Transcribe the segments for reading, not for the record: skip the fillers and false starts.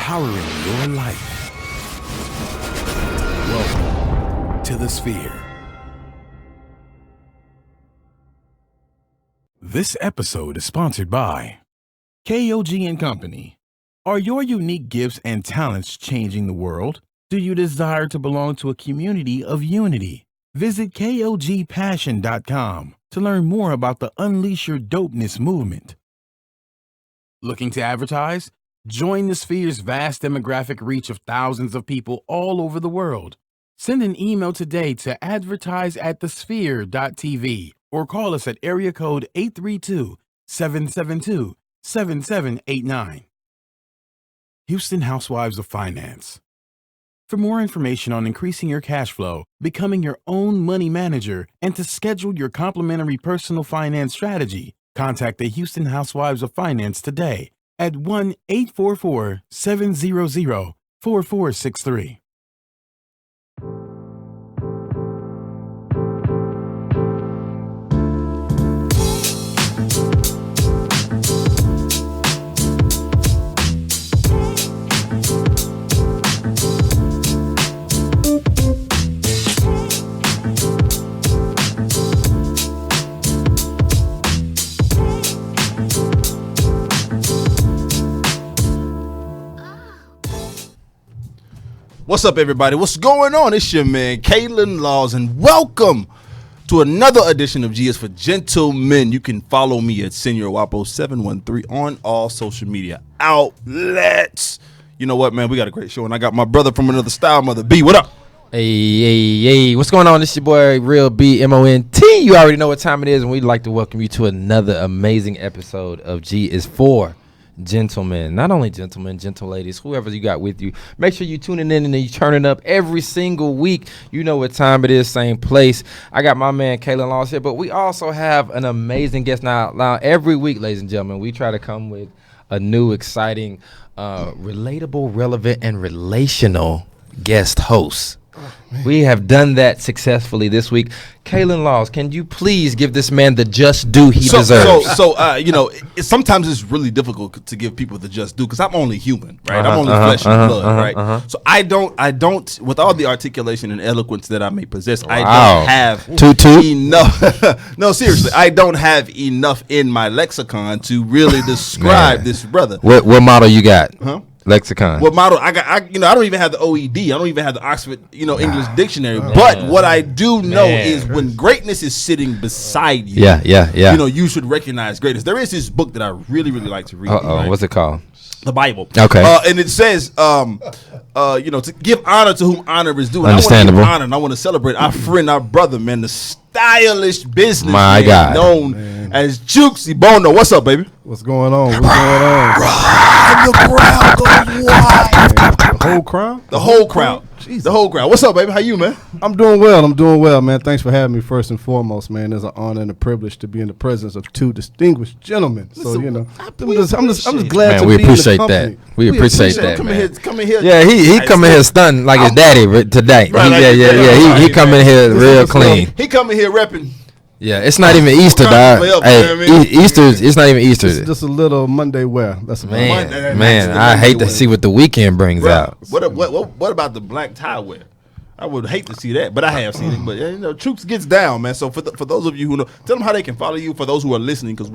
empowering your life. Welcome to the Sphere. This episode is sponsored by KOG and Company. Are your unique gifts and talents changing the world? Do you desire to belong to a community of unity? Visit KOGpassion.com to learn more about the Unleash Your Dopeness movement. Looking to advertise? Join the Sphere's vast demographic reach of thousands of people all over the world. Send an email today to advertise@thesphere.tv or call us at area code 832-772-7789. Houston Housewives of Finance. For more information on increasing your cash flow, becoming your own money manager, and to schedule your complimentary personal finance strategy, contact the Houston Housewives of Finance today at 1-844-700-4463. What's up, everybody? What's going on? It's your man, Kalen Laws, and welcome to another edition of G is for Gentlemen. You can follow me at Senior Wapo 713 on all social media outlets. You know what, man? We got a great show, and I got my brother from another style, Mother B. What up? Hey, what's going on? This is your boy, Real B, M-O-N-T. You already know what time it is, and we'd like to welcome you to another amazing episode of G is for Gentlemen. Not only gentlemen, gentle ladies, whoever you got with you. Make sure you tuning in and you turning up every single week. You know what time it is, same place. I got my man, Kalen Laws here, but we also have an amazing guest now. Every week, ladies and gentlemen, we try to come with a new, exciting, relatable, relevant, and relational guest host. We have done that successfully this week. Kalen Laws, can you please give this man the just due he deserves? Sometimes it's really difficult to give people the just due because I'm only human, right? I'm only flesh and blood, right? So I don't, with all the articulation and eloquence that I may possess, I don't have enough. No, seriously, I don't have enough in my lexicon to really describe this brother. What model you got? Lexicon. What model? I don't even have the OED. I don't even have the Oxford, English dictionary. But what I do know is when greatness is sitting beside you, you should recognize greatness. There is this book that I really, really like to read. Right? What's it called? The Bible. Okay. And it says, to give honor to whom honor is due. Understandable. I want to give honor and I want to celebrate our friend, our brother, man, the stylish businessman known as Jukesy Bono. What's up, baby? What's going on? The crowd goes wild. The whole crowd? The whole crowd. Jesus. The whole crowd. What's up, baby? How you, man? I'm doing well, man. Thanks for having me first and foremost, man. It's an honor and a privilege to be in the presence of two distinguished gentlemen. So, I'm just glad to be in the company. We appreciate that, man. Come in here. Yeah, he come in here stunned like his daddy today. He come in here real clean. He come in here repping. Yeah, it's not even Easter, dog. It's not even Easter. It's just a little Monday wear. That's man. I hate to see what the weekend brings out. What about the black tie wear? I would hate to see that, but I have seen it. But Troops gets down, man. So for those of you who know, tell them how they can follow you. For those who are listening, because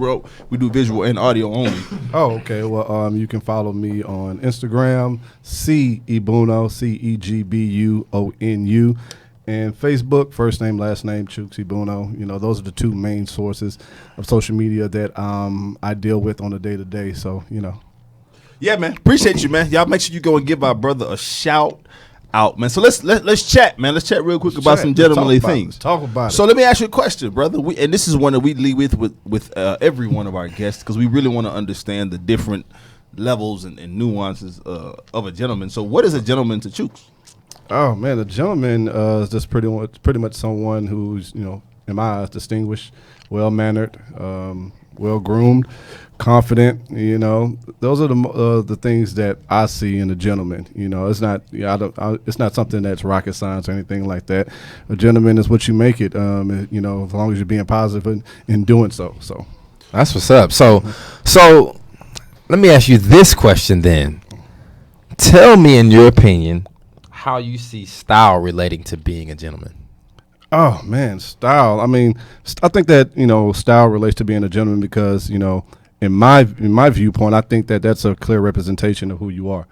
we do visual and audio only. Oh, okay. Well, you can follow me on Instagram, Cegbuonu, Cegbuonu. And Facebook, first name, last name, Jukesy Bono. Those are the two main sources of social media that I deal with on a day-to-day. So, Yeah, man. Appreciate you, man. Y'all make sure you go and give our brother a shout out, man. So let's chat, man. Let's chat real quick about some gentlemanly things. Talk about it. So let me ask you a question, brother. And this is one that we lead with every one of our guests because we really want to understand the different levels and nuances of a gentleman. So what is a gentleman to Chooks? Oh man, a gentleman is just pretty much someone who's in my eyes distinguished, well mannered, well groomed, confident. Those are the things that I see in a gentleman. It's not it's not something that's rocket science or anything like that. A gentleman is what you make it. As long as you're being positive in doing so. So that's what's up. So let me ask you this question then. tell me, in your opinion, how you see style relating to being a gentleman. Oh man, style. I mean, I think that style relates to being a gentleman because in my viewpoint, I think that that's a clear representation of who you are.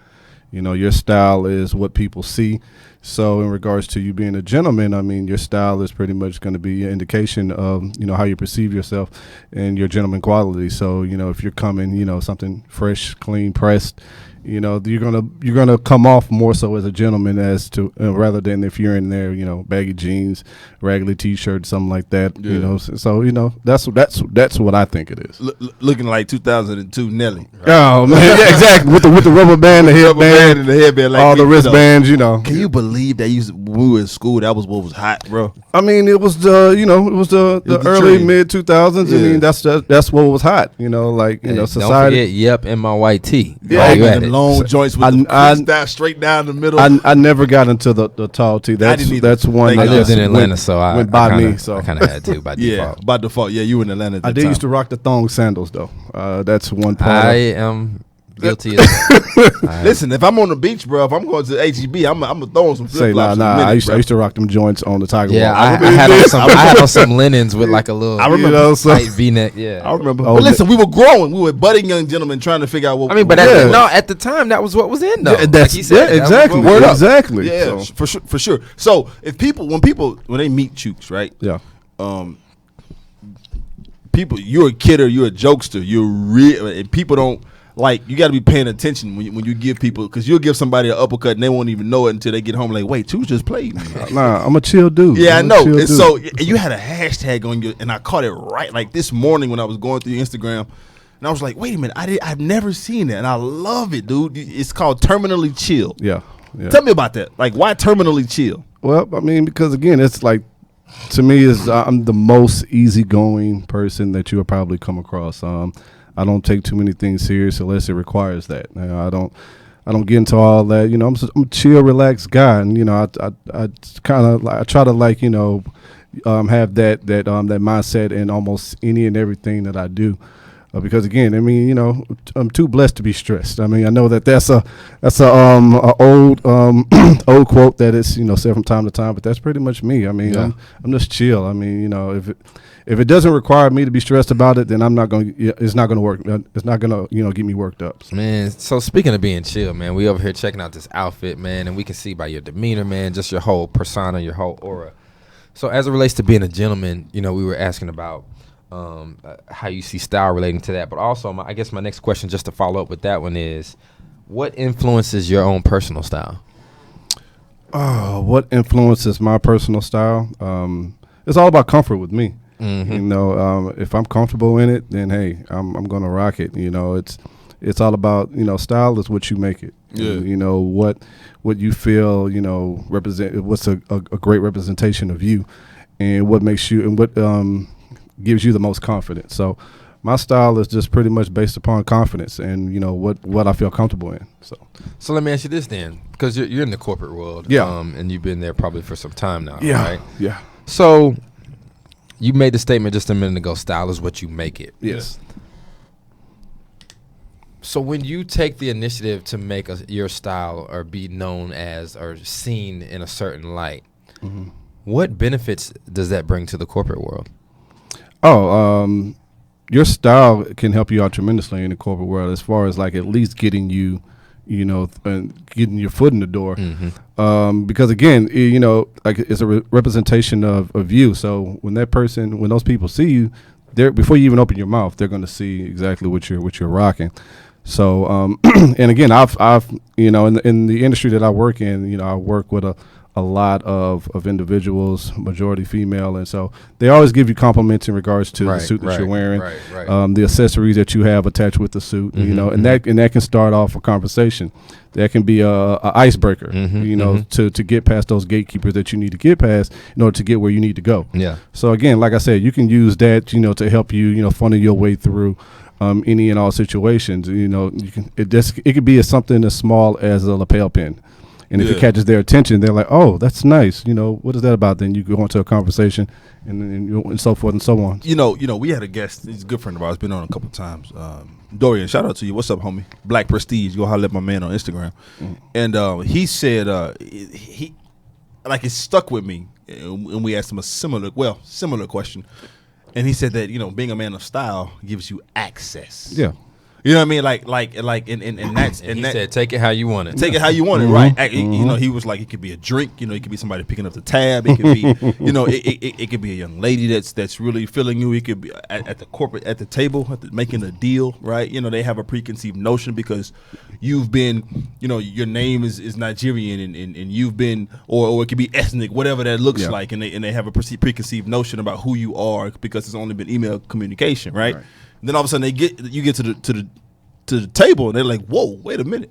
Your style is what people see. So in regards to you being a gentleman, I mean, your style is pretty much going to be an indication of how you perceive yourself and your gentleman quality. So if you're coming something fresh, clean, pressed, you're gonna come off more so as a gentleman as to rather than if you're in there baggy jeans, raggedy t-shirt, something like that. Yeah. So that's what I think it is. Looking like 2002 Nelly. Oh man, yeah, exactly. With the rubber band, the headband, and the headband, like all the wristbands. Can you believe that when we were in school, that was what was hot, bro? I mean, it was the early mid 2000s. Yeah. I mean, that's what was hot. Society. Don't forget, yep, and my white tee. Yeah, you had it. Long joints with the straight down the middle. I never got into the tall tee. That's one. I that lived in just Atlanta, so I went by kinda, me. So I kind of had to by default. By default. Yeah, you in Atlanta. At I the did time. used to rock the thong sandals though. That's one part. I am guilty of that. Listen, if I'm on the beach, bro, if I'm going to HEB, I'm gonna throw on some Say flip flops. I used to rock them joints on the Tiger Yeah, Walk. I had on some linens with like a little I remember, tight V-neck. Yeah, I remember. Oh, But listen, we were growing. We were budding young gentlemen trying to figure out what. I mean, but Yeah. at the time, that was what was in though. Yeah, that's like he said, that was exactly. what was- Exactly. Yeah, So, for sure. So when they meet Chooks, right? yeah. People, you're a kidder, you're a jokester, you're real, and people don't like. You got to be paying attention when you give people, because you'll give somebody an uppercut and they won't even know it until they get home. Like, wait, Chooks just played me. Nah, I'm a chill dude. Yeah, I I'm a know. chill And dude. so you had a hashtag on your, and I caught it right like this morning when I was going through Instagram, and I was like, wait a minute, I've never seen that, and I love it, dude. It's called Terminally Chill. Yeah. Tell me about that. Like, why Terminally Chill? Well, I mean, because again, it's like, to me, I'm the most easygoing person that you'll probably come across. I don't take too many things serious unless it requires that. I don't get into all that. I'm a chill, relaxed guy, and I kind of I try to have that mindset in almost any and everything that I do. Because again, I mean, I'm too blessed to be stressed. I mean, I know that's a old old quote that is said from time to time, but that's pretty much me. I mean, Yeah. I'm just chill. I mean, if it doesn't require me to be stressed about it, then I'm not going. It's not going to work. It's not going to get me worked up. So. Man, so speaking of being chill, man, we over here checking out this outfit, man, and we can see by your demeanor, man, just your whole persona, your whole aura. So as it relates to being a gentleman, we were asking about how you see style relating to that, but also I guess my next question, just to follow up with that one, is what influences your own personal style? What influences my personal style? It's all about comfort with me. Mm-hmm. If I'm comfortable in it, then hey, I'm gonna rock it. It's all about style is what you make it. Yeah. What you feel represent. What's a great representation of you, and what makes you and what gives you the most confidence. So my style is just pretty much based upon confidence and what I feel comfortable in. So let me ask you this then, because you're in the corporate world, Yeah. and you've been there probably for some time now, yeah, right? yeah, So you made the statement just a minute ago, style is what you make it. yes. So when you take the initiative to make your style or be known as or seen in a certain light, what benefits does that bring to the corporate world? Your style can help you out tremendously in the corporate world as far as like at least getting you, getting your foot in the door. Because again, like it's a representation of you. So when those people see you, before you even open your mouth, they're going to see exactly what you're rocking. So, and again, I've in the industry that I work in, I work with a lot of individuals, majority female, and so they always give you compliments in regards to the suit that you're wearing, the accessories that you have attached with the suit, and that can start off a conversation. That can be a icebreaker, to get past those gatekeepers that you need to get past in order to get where you need to go. Yeah. So again, like I said, you can use that, to help you, funnel your way through any and all situations. It could be something as small as a lapel pin. And if it catches their attention, they're like, "Oh, that's nice. What is that about?" Then you go into a conversation, and so forth and so on. We had a guest. He's a good friend of ours. Been on a couple times. Dorian, shout out to you. What's up, homie? Black Prestige. Go holler at my man on Instagram. And he said he like it stuck with me, and we asked him a similar question, and he said that being a man of style gives you access. Yeah. You know what I mean? Like, and that's and he said, take it how you want it. Take it how you want it, right? He was like, it could be a drink. It could be somebody picking up the tab. It could be, it could be a young lady that's really feeling you. It could be at the table, making a deal, right? They have a preconceived notion because you've been, your name is Nigerian and you've been, or it could be ethnic, whatever that looks like, and they have a preconceived notion about who you are because it's only been email communication, right? And then all of a sudden you get to the table and they're like, whoa, wait a minute,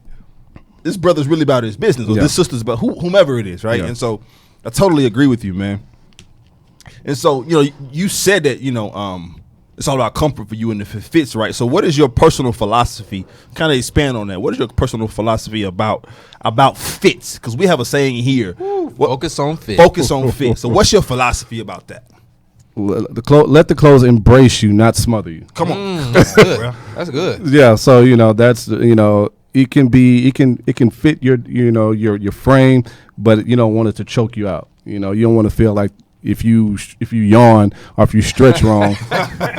this brother's really about his business, or this sister's about whomever it is, right? And so I totally agree with you, man. And so you said that it's all about comfort for you and if it fits, right? So what is your personal philosophy? Kind of expand on that. What is your personal philosophy about fits? Because we have a saying here, focus on fit. Focus on fit. So what's your philosophy about that? Let the clothes embrace you, not smother you. Come on, that's good, bro. That's good. Yeah, so that's it can fit your frame, but you don't want it to choke you out. You don't want to feel like if you yawn or if you stretch wrong,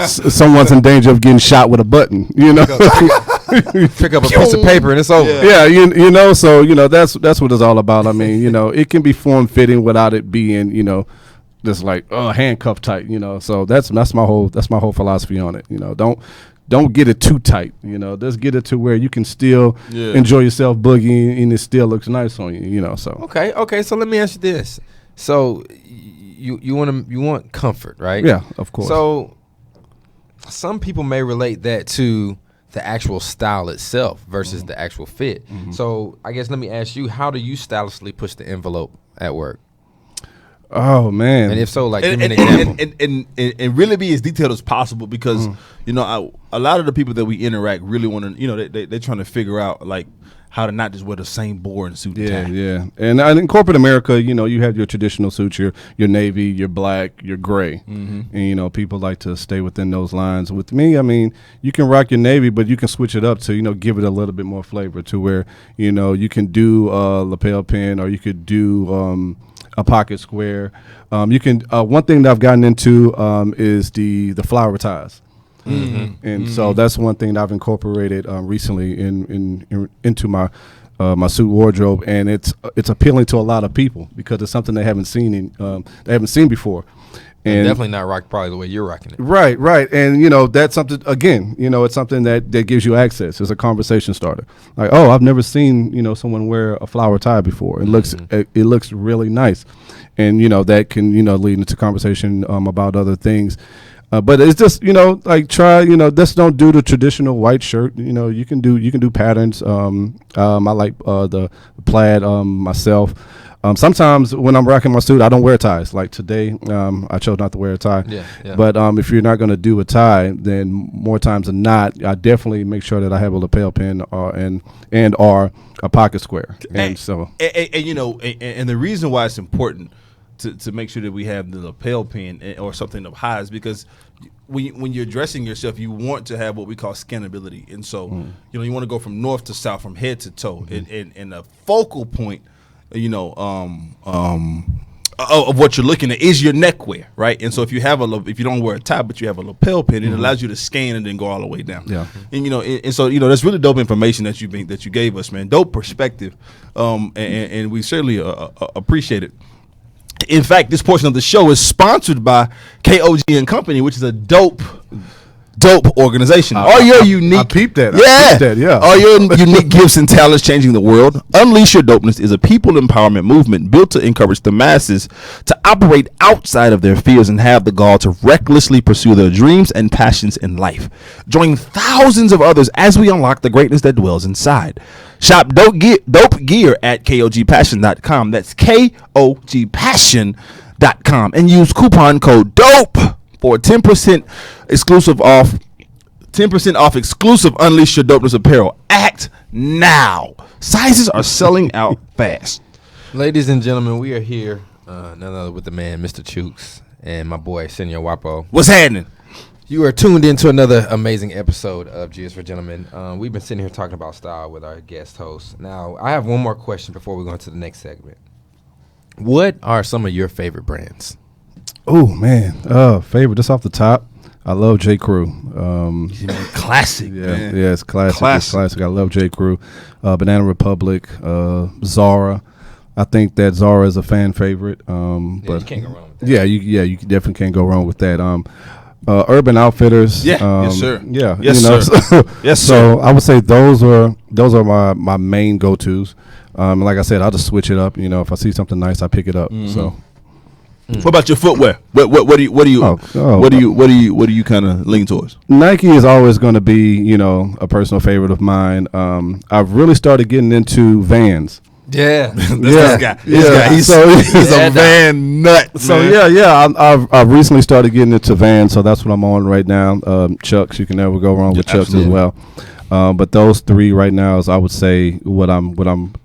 someone's in danger of getting shot with a button. Pick up a piece of paper and it's over. Yeah, so that's what it's all about. I mean, it can be form fitting without it being just like handcuff tight. So that's my whole philosophy on it. Don't get it too tight. Just get it to where you can still enjoy yourself boogieing and it still looks nice on you. So okay. So let me ask you this. So you want comfort, right? Yeah, of course. So some people may relate that to the actual style itself versus the actual fit. So I guess let me ask you, how do you stylishly push the envelope at work? Oh man! And if so, like give me an example. And really be as detailed as possible because a lot of the people that we interact really want to they're trying to figure out like how to not just wear the same boring suit and tie. Yeah. And in corporate America, you have your traditional suits, your navy, your black, your gray, and people like to stay within those lines. With me, I mean, you can rock your navy, but you can switch it up to give it a little bit more flavor to where you can do lapel pin or you could do a pocket square. You can. One thing that I've gotten into is the flower ties, and so that's one thing that I've incorporated recently into my my suit wardrobe, and it's appealing to a lot of people because it's something they haven't seen before. And definitely not rocked probably the way you're rocking it. Right. And, that's something, again, it's something that gives you access. It's a conversation starter. Like, oh, I've never seen, someone wear a flower tie before. It looks really nice. And, that can, lead into conversation about other things. But it's just, try, just don't do the traditional white shirt. You can do patterns. I like the plaid myself. Sometimes when I'm rocking my suit, I don't wear ties. Like today, I chose not to wear a tie. Yeah. But if you're not going to do a tie, then more times than not, I definitely make sure that I have a lapel pin and a pocket square. And the reason why it's important to make sure that we have the lapel pin or something up high is because when you're dressing yourself, you want to have what we call scannability. And so, you want to go from north to south, from head to toe. And the focal point of what you're looking at is your neckwear, right? And so if you don't wear a tie but you have a lapel pin, it allows you to scan and then go all the way down. Yeah. And so that's really dope information that you gave us, man. Dope perspective, and we certainly appreciate it. In fact, this portion of the show is sponsored by KOG and Company, which is a dope organization. Are your unique? I peeped that. Yeah. Are your unique gifts and talents changing the world? Unleash Your Dopeness is a people empowerment movement built to encourage the masses to operate outside of their fears and have the gall to recklessly pursue their dreams and passions in life. Join thousands of others as we unlock the greatness that dwells inside. Shop dope gear at KOGpassion.com. That's KOGpassion.com and use coupon code DOPE for 10% off exclusive Unleash Your Dopeness apparel. Act now. Sizes are selling out fast. Ladies and gentlemen, we are here none other with the man, Mr. Chooks, and my boy, Senor Wapo. What's happening? You are tuned into another amazing episode of G is for Gentlemen. We've been sitting here talking about style with our guest host. Now, I have one more question before we go into the next segment. What are some of your favorite brands? Oh man, favorite just off the top. I love J. Crew. Classic. Yeah, it's classic. It's classic. I love J. Crew. Banana Republic, Zara. I think that Zara is a fan favorite. But you can't go wrong with that. You definitely can't go wrong with that. Urban Outfitters. Yeah, yes, sir. Yeah, yes, sir. Yes, sir. So I would say those are my main go-tos. Like I said, I'll just switch it up. If I see something nice, I pick it up. So. What about your footwear? What do you kind of lean towards? Nike is always going to be, a personal favorite of mine. I've really started getting into Vans. Yeah, This guy, he's a Van nut. So I've recently started getting into Vans, so that's what I'm on right now. Chucks, you can never go wrong with Chucks as well. But those three right now is, I would say, what I'm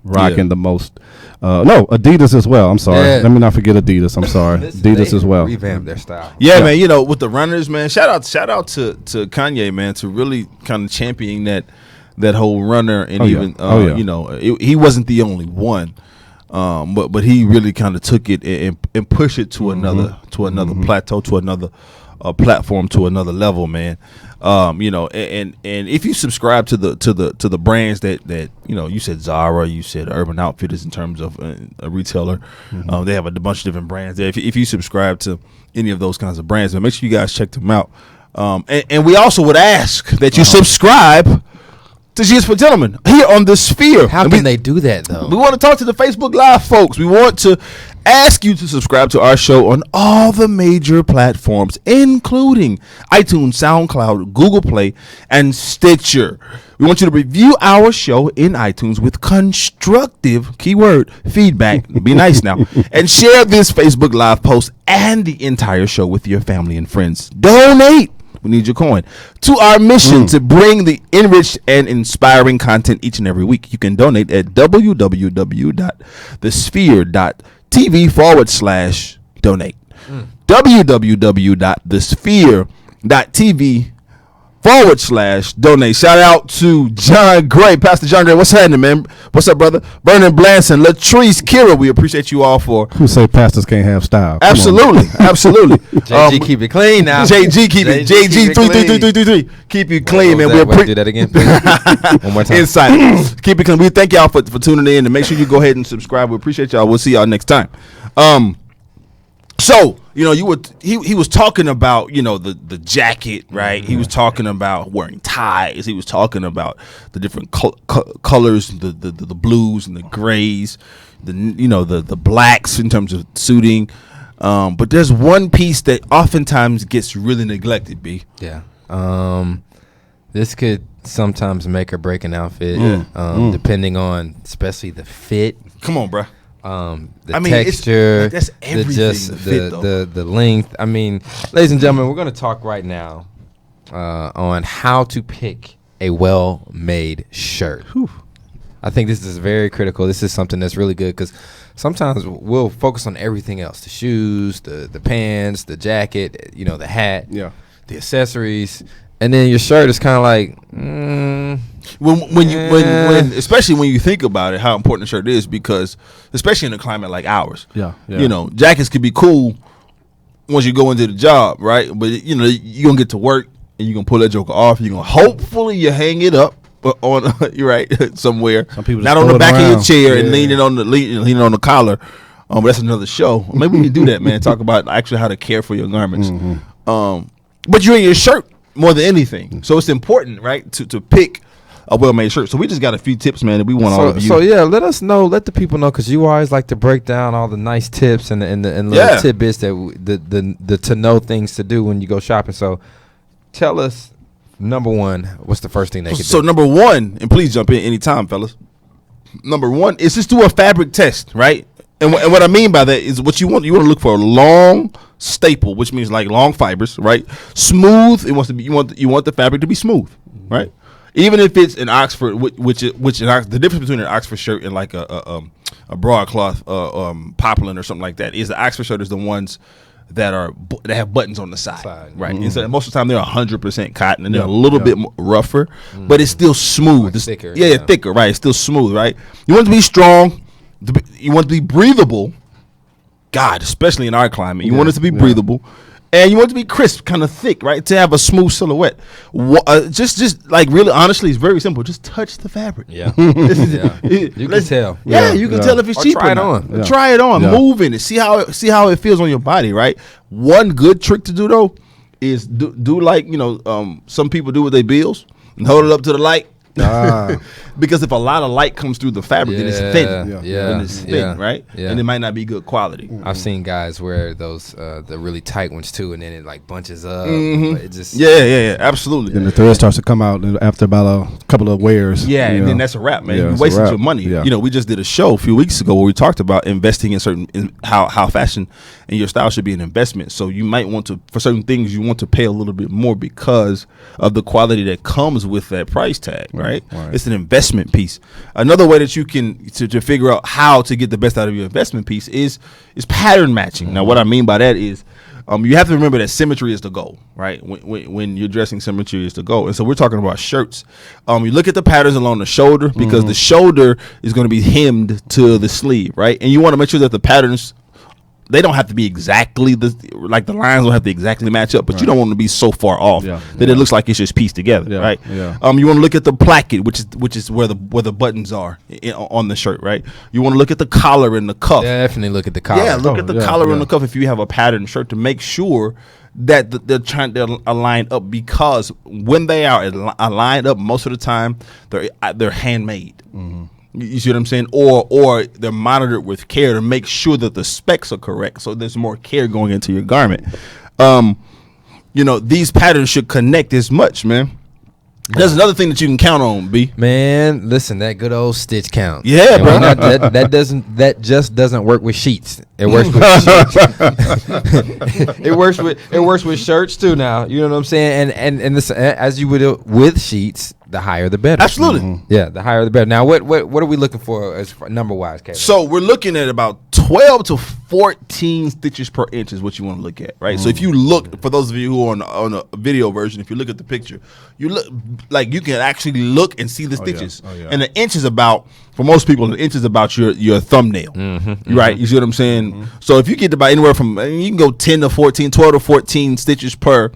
rocking the most. No, Adidas as well. I'm sorry. Yeah. Let me not forget Adidas. I'm sorry. Adidas as well. Revamp their style. Yeah, man. With the runners, man. Shout out to Kanye, man, to really kind of championing that whole runner, and he wasn't the only one, but he really kind of took it and pushed it to another plateau, to another platform, to another level, man. And if you subscribe to the brands that you said Zara, you said Urban Outfitters in terms of a retailer, they have a bunch of different brands there. If you subscribe to any of those kinds of brands, man, make sure you guys check them out. And we also would ask that you subscribe to G is for Gentlemen here on the Sphere. How can they do that, though? We want to talk to the Facebook Live folks. We want to ask you to subscribe to our show on all the major platforms, including iTunes, SoundCloud, Google Play, and Stitcher. We want you to review our show in iTunes with constructive, keyword, feedback. Be nice now. And share this Facebook Live post and the entire show with your family and friends. Donate. We need your coin to our mission to bring the enriched and inspiring content each and every week. You can donate at www.thesphere.tv/donate. www.thesphere.tv/donate. Shout out to John Gray, Pastor John Gray. What's happening, man? What's up, brother? Vernon Blanson, Latrice, Kira. We appreciate you all for. Who say pastors can't have style? Absolutely. JG, keep it clean now. JG, keep it. JG 33333. Keep you clean, man. We'll do that again, please. One more time. Inside. Keep it clean. We thank y'all for tuning in, and make sure you go ahead and subscribe. We appreciate y'all. We'll see y'all next time. So he was talking about the jacket, right? He was talking about wearing ties. He was talking about the different colors, the blues and the grays, the blacks in terms of suiting. But there's one piece that oftentimes gets really neglected. B. Yeah. This could sometimes make or break an outfit, depending on especially the fit. Come on, bruh. The texture, that's everything. the length. I mean, ladies and gentlemen, we're going to talk right now on how to pick a well-made shirt. Whew. I think this is very critical. This is something that's really good because sometimes we'll focus on everything else: the shoes, the pants, the jacket, the hat, the accessories. And then your shirt is kind of like, when especially when you think about it, how important a shirt is, because especially in a climate like ours, jackets could be cool once you go into the job, right? But you're gonna get to work and you're gonna pull that joker off. You're gonna hopefully you hang it up on you're right somewhere, some people not on the back of your chair and leaning on the collar. But that's another show. Maybe we can do that, man. Talk about actually how to care for your garments. But you're in your shirt more than anything, so it's important, right, to pick a well-made shirt. So we just got a few tips, man, that we want all of you. So yeah, let us know, let the people know, because you always like to break down all the nice tips and little tidbits that the to know things to do when you go shopping. So tell us, number one, what's the first thing they could do? So number one, and please jump in anytime, fellas. Number one is just do a fabric test, right? And what I mean by that is what you want to look for a long staple, which means like long fibers, right? Smooth. It wants to be. You want the fabric to be smooth, right? Even if it's an Oxford, the difference between an Oxford shirt and like a broadcloth poplin or something like that is the Oxford shirt is the ones that have buttons on the side, right? Mm-hmm. And so most of the time they're 100% cotton, and they're a little bit rougher, but it's still smooth. It's thicker. Yeah, thicker, right? It's still smooth, right? You want it to be strong. You want it to be breathable. God, especially in our climate, you want it to be breathable. And you want it to be crisp, kind of thick, right? To have a smooth silhouette. Just like really, honestly, it's very simple. Just touch the fabric. Yeah. You can tell. Yeah, you can tell if it's Or cheap try or it not. on. Yeah. Try it on. Yeah. Move in it. See how it feels on your body, right? One good trick to do though is do like some people do with their bills and hold it up to the light. Because if a lot of light comes through the fabric, then it's thin. Then it's thin, right? Yeah. And it might not be good quality. I've seen guys wear those the really tight ones too, and then it like bunches up. But it just Yeah, absolutely. Then the thread starts to come out after about a couple of wears. Yeah, you and know. then that's a wrap, man. Yeah, You it's a wasted wrap. your money. Yeah. We just did a show a few weeks ago where we talked about investing in how fashion and your style should be an investment. So you might want to, for certain things, you want to pay a little bit more because of the quality that comes with that price tag, right? It's an investment piece. Another way that you can to figure out how to get the best out of your investment piece is pattern matching. Now, what I mean by that is you have to remember that symmetry is the goal, right? When you're dressing, symmetry is the goal. And so we're talking about shirts. You look at the patterns along the shoulder because the shoulder is going to be hemmed to the sleeve, right? And you want to make sure that the patterns, they don't have to be exactly the lines don't have to exactly match up, but you don't want to be so far off that it looks like it's just pieced together, right? Yeah. You want to look at the placket, which is where the buttons are on the shirt, right? You want to look at the collar and the cuff. definitely look at the collar. Yeah, look at the collar and the cuff if you have a patterned shirt to make sure that they're aligned up, because when they are aligned up, most of the time they're handmade. You see what I'm saying? Or they're monitored with care to make sure that the specs are correct. So there's more care going into your garment. These patterns should connect as much, man. There's another thing that you can count on, B. Man, listen, that good old stitch count. Yeah, And bro. that just doesn't work with sheets. It works with sheets. it works with shirts too now. You know what I'm saying? And this, as you would with sheets, the higher the better. Absolutely. Yeah, the higher the better. Now, what are we looking for as number wise, Kevin? So we're looking at about 12 to 14 stitches per inch is what you want to look at, right? So if you look, for those of you who are on a video version, if you look at the picture, you look like you can actually look and see the stitches. And the inch is about, for most people, the inch is about your thumbnail, right? You see what I'm saying? So if you get about anywhere from, you can go 10 to 14, 12 to 14 stitches per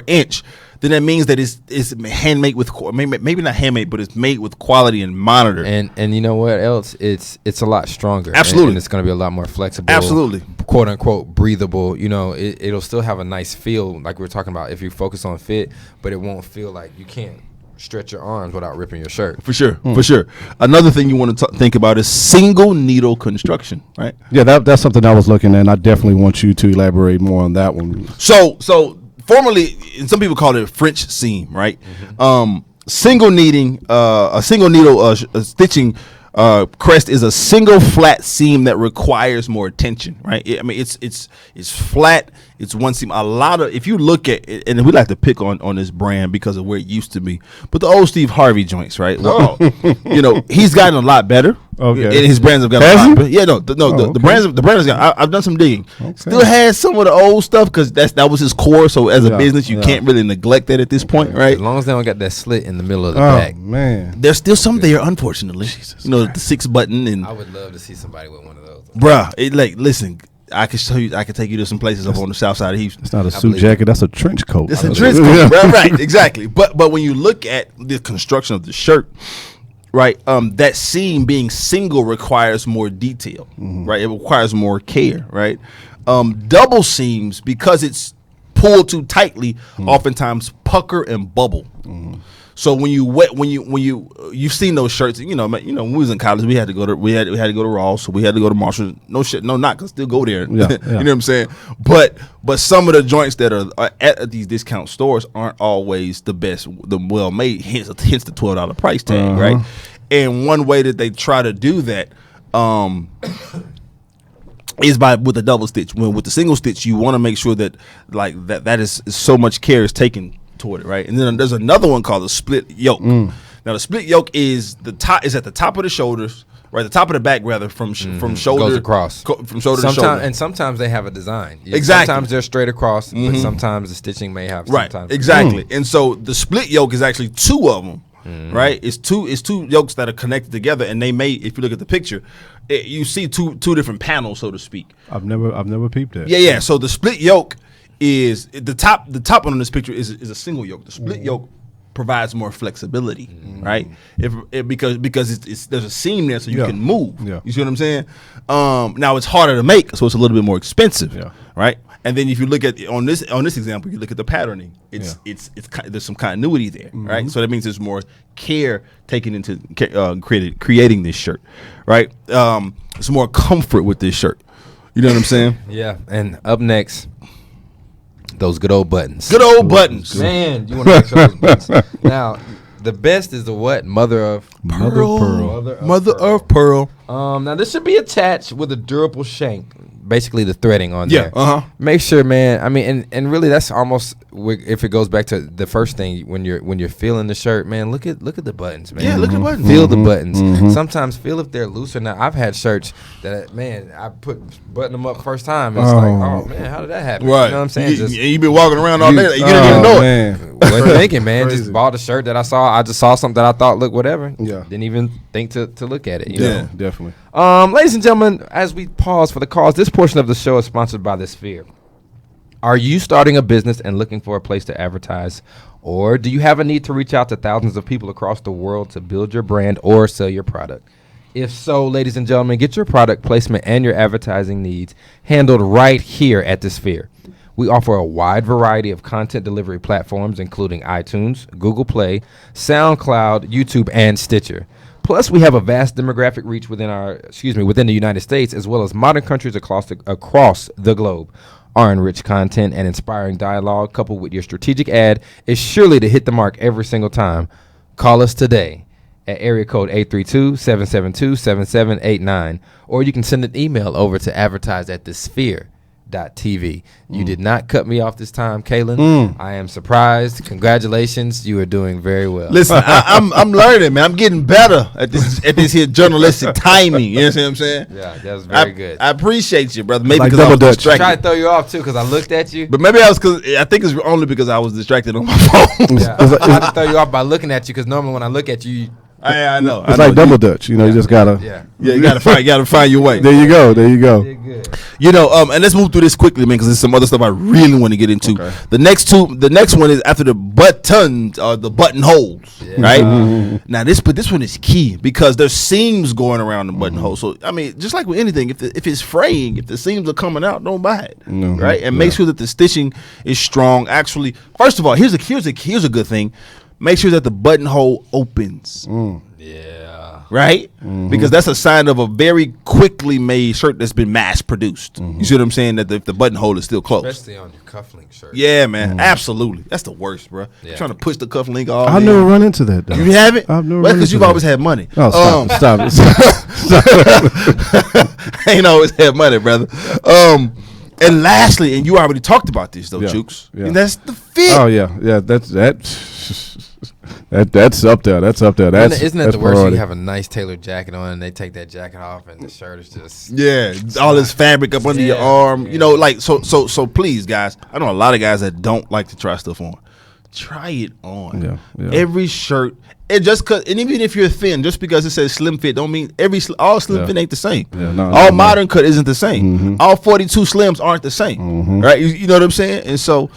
inch, then that means that it's handmade with, maybe not handmade, but it's made with quality and monitored. And you know what else? It's a lot stronger. Absolutely. And it's going to be a lot more flexible. Absolutely. Quote unquote breathable. It'll still have a nice feel, like we were talking about, if you focus on fit, but it won't feel like you can't stretch your arms without ripping your shirt. For sure. Another thing you want to think about is single needle construction, right? Yeah, that's something I was looking at, and I definitely want you to elaborate more on that one. So formerly, and some people call it French seam, right? Single needle stitching crest is a single flat seam that requires more attention, right? It's flat. It's one seam. A lot of, if you look at it, and we like to pick on this brand because of where it used to be, but the old Steve Harvey joints, right? Well, he's gotten a lot better. Okay. And his brands have got Has a lot he? better. Yeah, the brands got. I've done some digging. Still has some of the old stuff because that was his core. So as a business, you can't really neglect that at this point, right? As long as they don't got that slit in the middle of the Oh back. man, There's still some there, unfortunately. The 6 button and I would love to see somebody with one of those. bruh. Listen, I can show you. I can take you to some places up on the south side of Houston. it's not a suit jacket. That's a trench coat. It's a trench coat, bruh, right? Exactly. But when you look at the construction of the shirt, right, that seam being single requires more detail, right? It requires more care, right? Double seams, because it's pulled too tightly, oftentimes pucker and bubble. So when you've seen those shirts, when we was in college, we had to go to Ross, so we had to go to Marshall. Cause still go there. Yeah. You know what I'm saying? But some of the joints that are at these discount stores aren't always the best, the well made. Hence the $12 price tag, right? And one way that they try to do that is with the double stitch. When with the single stitch, you want to make sure that that is so much care is taken toward it, right? And then there's another one called the split yoke. Now the split yoke is at the top of the shoulders, right? The top of the back, rather, from shoulder Goes across. From shoulder to shoulder. And sometimes they have a design. Exactly. Sometimes they're straight across, but sometimes the stitching may have. Right. Sometimes Exactly. And so the split yoke is actually two of them. Right, it's two yokes that are connected together, and they may, if you look at the picture, you see two different panels, so to speak. I've never peeped that. Yeah. So the split yoke is the top one on this picture is a single yoke. The split yoke provides more flexibility, right? Because there's a seam there, so you can move. Yeah. You see what I'm saying? Now it's harder to make, so it's a little bit more expensive. Yeah. Right. And then if you look at on this example, you look at the patterning. It's there's some continuity there, right? So that means there's more care taken into creating this shirt, right? There's more comfort with this shirt. You know what I'm saying? Yeah. And up next, those good old buttons. Good old buttons. Man, you want to make sure those buttons. Now, the best is the what? Mother of pearl. Now this should be attached with a durable shank. Basically the threading on there. Make sure, man. I mean, and really that's almost, if it goes back to the first thing when you're feeling the shirt, man. Look at the buttons, man. Yeah, look at the buttons. Feel the buttons. Sometimes feel if they're looser. Now I've had shirts that, man, I button them up first time. It's like, oh man, how did that happen? Right. You know what I'm saying? You've been walking around all day. You didn't even know it. Wasn't thinking, man. Just bought a shirt that I saw. I just saw something that I thought looked whatever. Yeah. Didn't even think to look at it. You Yeah. know? Definitely. Ladies and gentlemen, as we pause for the cause, this portion of the show is sponsored by The Sphere. Are you starting a business and looking for a place to advertise? Or do you have a need to reach out to thousands of people across the world to build your brand or sell your product? If so, ladies and gentlemen, get your product placement and your advertising needs handled right here at The Sphere. We offer a wide variety of content delivery platforms, including iTunes, Google Play, SoundCloud, YouTube, and Stitcher. Plus, we have a vast demographic reach within the United States, as well as modern countries across the globe. Our enriched content and inspiring dialogue, coupled with your strategic ad, is surely to hit the mark every single time. Call us today at area code 832-772-7789, or you can send an email over to advertise@thesphere.tv. You did not cut me off this time, Kalen. I am surprised. Congratulations, you are doing very well. Listen, I'm learning, man. I'm getting better at this here journalistic timing. You know what I'm saying? Yeah, that was very good. I appreciate you, brother. Maybe Like because I was double Dutch. I distracted. tried to throw you off too because I looked at you. But maybe I think it's only because I was distracted on my phone. Yeah, I tried to throw you off by looking at you because normally when I look at you, I know. It's like double Dutch. You know, you just gotta. yeah. Yeah, you gotta find your way. There you go. Did good. You know, and let's move through this quickly, man, because there's some other stuff I really want to get into. Okay. The next one is after the buttons, the buttonholes, right? Now this one is key because there's seams going around the buttonhole. So I mean, just like with anything, if it's fraying, if the seams are coming out, don't buy it, right? And make sure that the stitching is strong. Actually, first of all, here's a good thing. Make sure that the buttonhole opens. Yeah. Right? Because that's a sign of a very quickly made shirt that's been mass produced. You see what I'm saying? That if the buttonhole is still closed. Especially on your cufflink shirt. Yeah, man. Absolutely. That's the worst, bro. Yeah. Trying to push the cufflink off. I've never run into that, though. You haven't? I've never Well, run because into you've that. always had money. Oh, stop it. I ain't always had money, brother. And lastly, and you already talked about this, though, Yeah. Jukes. Yeah. And that's the fit. Oh, yeah. Yeah, that's up there. That's up there. That's Isn't that that's the worst? priority. You have a nice tailored jacket on, and they take that jacket off, and the shirt is just Yeah, all this fabric up under your arm. You know, like so please, guys. I know a lot of guys that don't like to try stuff on. Try it on. Yeah. Every shirt. And even if you're thin, just because it says slim fit, don't mean all slim fit ain't the same. Yeah, no, all no. modern cut isn't the same. All 42 slims aren't the same. Right? You know what I'm saying? And so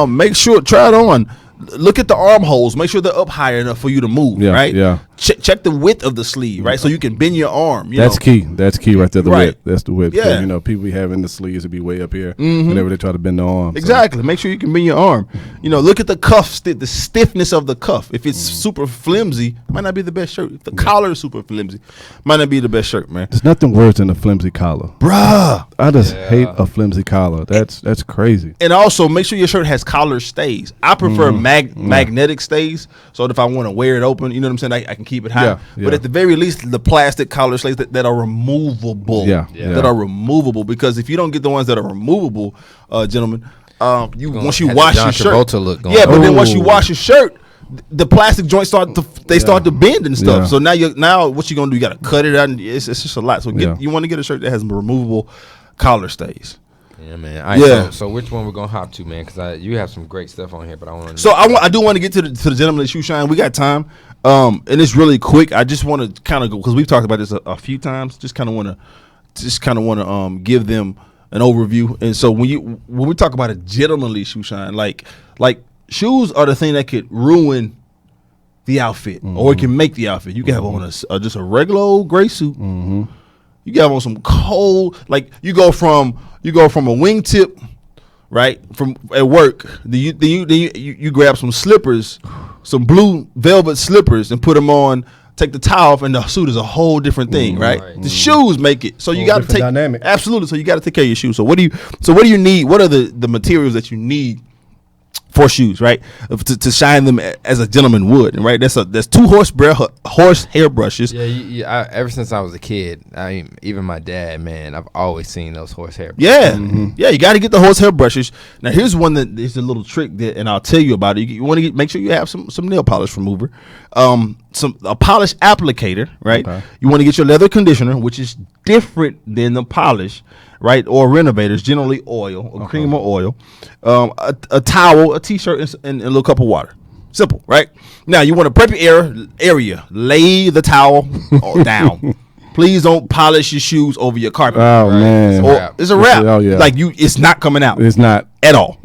make sure, try it on. Look at the armholes. Make sure they're up high enough for you to move. Yeah, right? yeah. Check the width of the sleeve, right? So you can bend your arm. That's key. That's key right there. The Right. width. That's the width. Yeah. You know, people be having the sleeves to be way up here whenever they try to bend the arm. So. Exactly. Make sure you can bend your arm. You know, look at the cuff, the stiffness of the cuff. If it's super flimsy, might not be the best shirt. If the collar is super flimsy, might not be the best shirt, man. There's nothing worse than a flimsy collar. Bruh. I just hate a flimsy collar. That's crazy. And also make sure your shirt has collar stays. I prefer magnetic stays, so that if I want to wear it open, you know what I'm saying, I can keep it high. Yeah, But yeah. at the very least, the plastic collar stays that are removable. Yeah. That are removable, because if you don't get the ones that are removable, gentlemen, once you have wash the John your shirt, Travolta look going yeah, but then once you Oh. wash your shirt, the plastic joints start to bend and stuff. So now what you gonna do? You gotta cut it out. And it's just a lot. So you want to get a shirt that has removable collar stays. Yeah, man. All right, so which one we're gonna hop to, man? Because you have some great stuff on here, but I want to. So I do want to get to the gentleman shoe shine. We got time, and it's really quick. I just want to kind of go because we've talked about this a few times. Just kind of want to give them an overview. And so when we talk about a gentlemanly shoe shine, like shoes are the thing that could ruin the outfit, or it can make the outfit. You can have on just a regular old gray suit. You can have on some cold, like you go from a wingtip, right, from at work. Then you grab some slippers, some blue velvet slippers, and put them on. Take the towel off, and the suit is a whole different thing, right? The shoes make it. So you got to take dynamic. Absolutely. So you got to take care of your shoes. So what do you need? What are the materials that you need for shoes, right? To shine them as a gentleman would, right? There's 2 horsehair brushes. Yeah. Ever since I was a kid, even my dad, man, I've always seen those horsehair brushes. Yeah, yeah. You got to get the horsehair brushes. Now here's one that is a little trick that, and I'll tell you about it. You want to make sure you have some nail polish remover, a polish applicator, right? Okay. You want to get your leather conditioner, which is different than the polish, right? Or renovators, generally oil or cream or oil, a towel, a t-shirt, and a little cup of water. Simple, right? Now you want to prep your area. Lay the towel down. Please don't polish your shoes over your carpet. Oh man, it's a wrap. Oh yeah, like it's not coming out. It's not at all.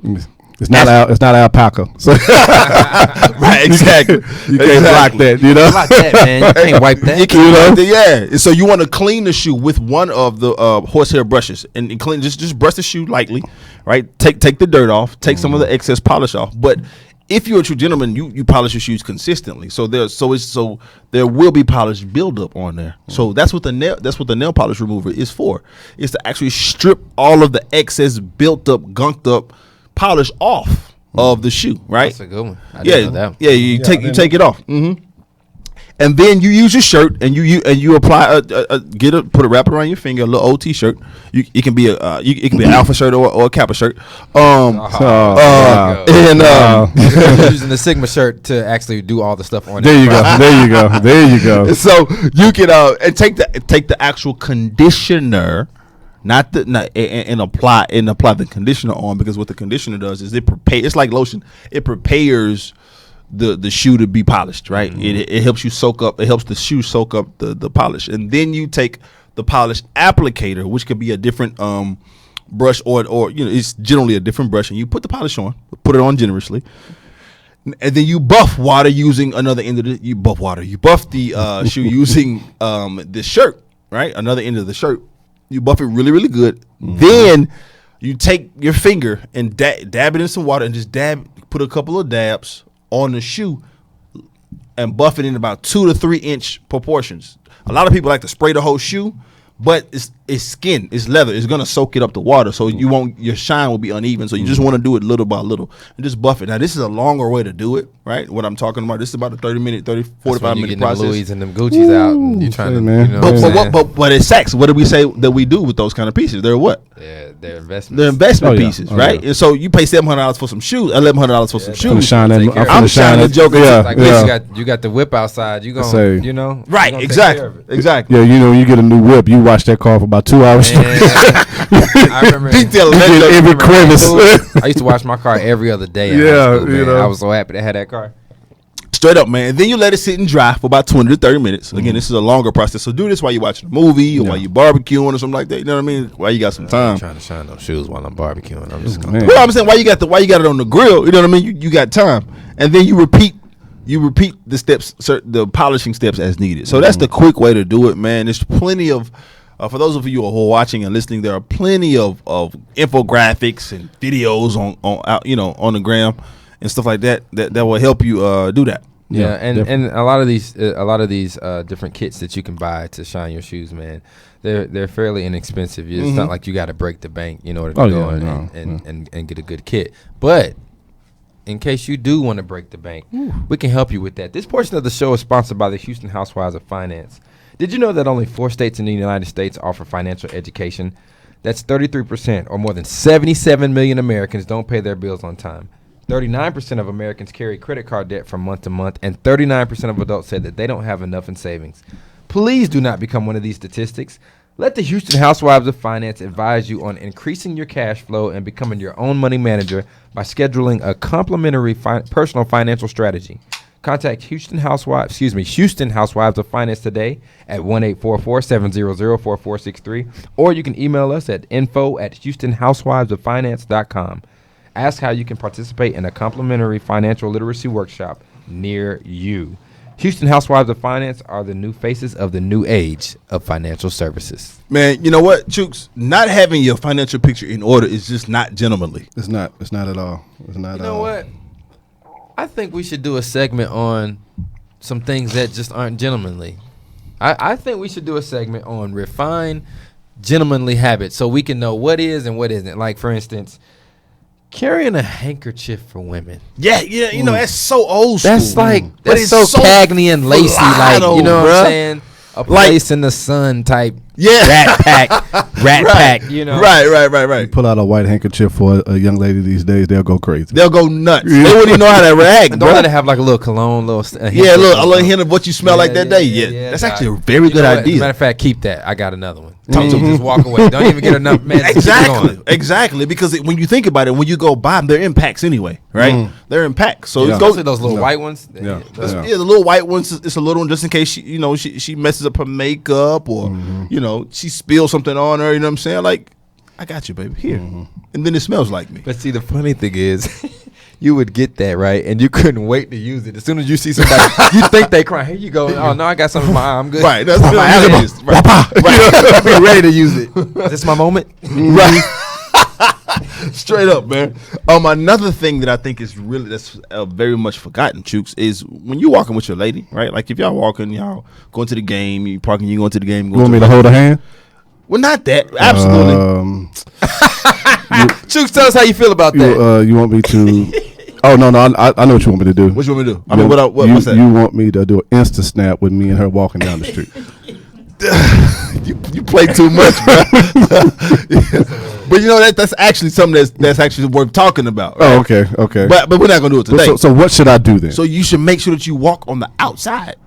It's not alpaca. So right, exactly. You can't block that, you know. Block that, man. You can't wipe that. You can't wipe that, yeah. So you want to clean the shoe with one of the horsehair brushes and clean. Just brush the shoe lightly, right? Take the dirt off. Take some of the excess polish off. But if you're a true gentleman, you polish your shoes consistently. So there will be polish buildup on there. So that's what the nail polish remover is for. It's to actually strip all of the excess built up, gunked up polish off of the shoe, right? That's a good one. I didn't know that. Yeah. You take it off, and then you use your shirt and you apply put a wrap it around your finger, a little old t-shirt. It can be it can be an alpha shirt or a kappa shirt. And using the Sigma shirt to actually do all the stuff on there it. There you go. So you can and take the actual conditioner. And apply the conditioner on, because what the conditioner does is it's like lotion. It prepares the shoe to be polished, right? It helps you soak up. It helps the shoe soak up the polish, and then you take the polish applicator, which could be a different brush or it's generally a different brush, and you put the polish on, put it on generously, and then you buff water using another end of you buff the shoe using this shirt, right? Another end of the shirt. You buff it really, really good. Then you take your finger and dab it in some water and just put a couple of dabs on the shoe and buff it in about 2 to 3 inch proportions. A lot of people like to spray the whole shoe, but it's skin, it's leather, it's gonna soak it up the water, so your shine will be uneven. So you just want to do it little by little and just buff it. Now this is a longer way to do it, right? What I'm talking about, this is about a 45 minute process. Them Louis and them Gucci's out, and you trying to, man. But it's sex. What do we say that we do with those kind of pieces? They're what? They're investments. They're investment pieces, right? Yeah. And so you pay $700 for some shoes, $1,100 for some shoes. I'm shining the joker. You got the whip outside. You gonna, right? Exactly. Yeah, you get a new whip. You wash that car for about 2 hours. I remember every crevice. I used to wash my car every other day. I was so happy to have that car. Straight up, man. And then you let it sit and dry for about 20 to 30 minutes. Again, this is a longer process. So do this while you're watching a movie or while you're barbecuing or something like that. You know what I mean? While you got some time. I'm trying to shine those shoes while I'm barbecuing. I'm just well, I'm saying why you got it on the grill. You know what I mean? You got time, and then you repeat the steps, the polishing steps as needed. So that's the quick way to do it, man. There's plenty of. For those of you who are watching and listening, there are plenty of infographics and videos on the gram and stuff like that will help you do that. Yeah, and a lot of these different kits that you can buy to shine your shoes, man, they're fairly inexpensive. It's not like you got to break the bank in order to go and get a good kit. But in case you do want to break the bank, we can help you with that. This portion of the show is sponsored by the Houston Housewives of Finance. Did you know that only 4 states in the United States offer financial education? That's 33%, or more than 77 million Americans don't pay their bills on time. 39% of Americans carry credit card debt from month to month, and 39% of adults said that they don't have enough in savings. Please do not become one of these statistics. Let the Houston Housewives of Finance advise you on increasing your cash flow and becoming your own money manager by scheduling a complimentary personal financial strategy. Contact Houston Housewives of Finance today at 1-844-700-4463, or you can email us at info@houstonhousewivesoffinance.com. Ask how you can participate in a complimentary financial literacy workshop near you. Houston Housewives of Finance are the new faces of the new age of financial services. Man, you know what, Chooks? Not having your financial picture in order is just not gentlemanly. It's not. It's not at all. It's not. You know what? I think we should do a segment on some things that just aren't gentlemanly. I think we should do a segment on refined gentlemanly habits so we can know what is and what isn't. Like, for instance, carrying a handkerchief for women. Yeah, you know, that's so old school. That's like, But that's it's so so Cagney and Lacey, like, you know what bruh. I'm saying? A place in the sun type Yeah. rat pack, you know. Right. Pull out a white handkerchief for a young lady these days, they'll go crazy. They'll go nuts. They wouldn't even know how to react, And bro. don't let it have like a little cologne, a little hint of what you smell like that day. Yeah, that's actually a very good idea. Matter of fact, keep that. I got another one. Talk to them, just walk away. Don't even get enough man. Exactly. Because when you think about it, when you go buy them, they're in packs anyway, right? They're in packs. So Yeah. go Especially those little white ones. Yeah. the little white ones. It's a little one just in case she messes up her makeup or she spills something on her. You know what I'm saying? Like, I got you, baby. Here, and then it smells like me. But see, the funny thing is, you would get that, right? And you couldn't wait to use it. As soon as you see somebody, you think they crying. Here you go. Oh, no, I got something in my eye. I'm good. Right. That's my allergies. Right. Be ready to use it. Is this my moment? Right. Straight up, man. Another thing that I think is really that's very much forgotten, Chooks, is when you're walking with your lady, right? Like if y'all walking, y'all going to the game, you parking, you going to the game. You want me to hold her hand? Well, not that. Absolutely. Chooks, tell us how you feel about that. You want me to? Oh no, I know what you want me to do. What you want me to do? I mean, what's that? You want me to do an Insta snap with me and her walking down the street? you play too much, bro. But you know that's actually something that's actually worth talking about. Right? Oh, okay. But we're not gonna do it today. So what should I do then? So you should make sure that you walk on the outside,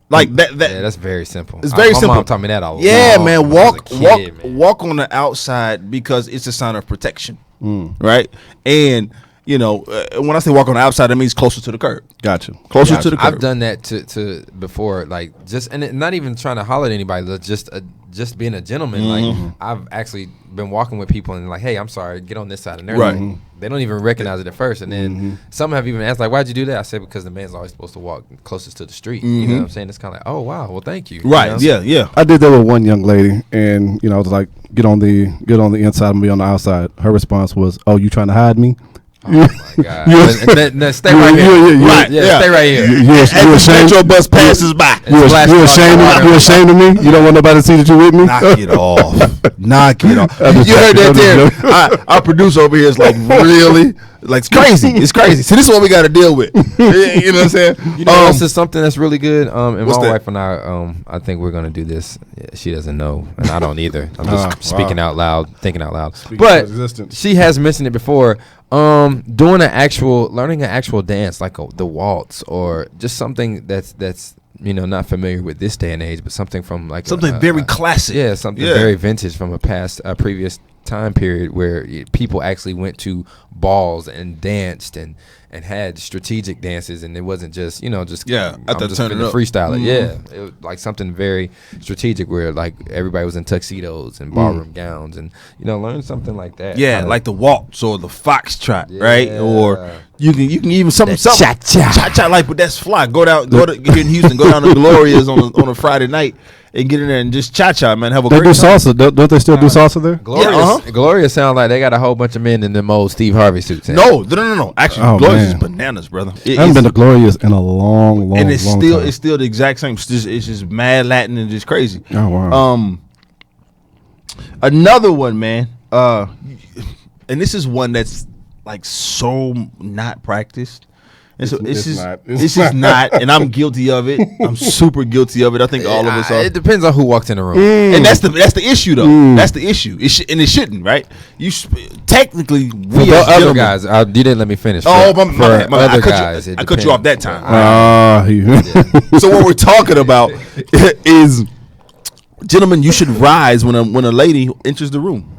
like that. Yeah, that's very simple. It's very simple. My mom taught me that all. Yeah, long man. when I was a kid, man. Walk on the outside because it's a sign of protection, right? And when I say walk on the outside, that means closer to the curb. Gotcha. Closer to the curb. I've done that to before, like not even trying to holler at anybody, just being a gentleman. Like I've actually been walking with people and like, hey, I'm sorry, get on this side, and they're Right. like, they don't even recognize it at first, and then some have even asked like, why'd you do that? I said because the man's always supposed to walk closest to the street. You know what I'm saying? It's kind of like, oh wow, well thank you. Right. You know? Yeah. I did that with one young lady, and I was like, get on the inside and be on the outside. Her response was, "Oh, you trying to hide me?" Oh my God. Then stay right here. Right. Yeah, stay right here. You As the metro bus passes by. You ashamed of me? You don't want nobody to see that you with me? Knock it off. Knock it off. I'm just You heard that joking. there. Our producer over here is like, really? Like, it's crazy. It's crazy. See, this is what we got to deal with. You know what I'm saying? You know, this is something that's really good. And What's my that? wife and I think we're gonna do this. Yeah, she doesn't know, and I don't either. I'm just speaking out loud, thinking out loud. But she has mentioned it before. Learning an actual dance like the waltz, or just something that's not familiar with this day and age, but something from like something very classic. Yeah, something very vintage from a previous time period where people actually went to balls and danced and had strategic dances, and it wasn't just I I'm thought just turn it finna up. freestyle it. Yeah, it was like something very strategic where like everybody was in tuxedos and ballroom gowns, and learn something like that. Yeah, Kinda- like the waltz or the foxtrot, right? Yeah. Or you can even something cha-cha. cha like, but that's fly. Go to here in Houston, go down to Gloria's on a Friday night and get in there and just cha man. Have a They great do time. salsa. Don't they still do salsa there? Gloria sound like they got a whole bunch of men in them old Steve Harvey suits. No. Actually, Oh, Gloria's man. is bananas, brother. I haven't been to Gloria's in a long and it's long still time. it's still the exact same. It's just mad Latin and just crazy. Oh wow. Another one, man. And this is one that's like so not practiced. And so it's It's just not, and I'm guilty of it. I'm super guilty of it. I think all of us are. It depends on who walks in the room. And that's the issue, though. That's the issue. It shouldn't, right? Technically, For we the as other gentlemen- guys, you didn't let me finish. Oh, For my bad, my bad. other guys, it I cut you off that depends. time. So what we're talking about is, gentlemen, you should rise when a lady enters the room.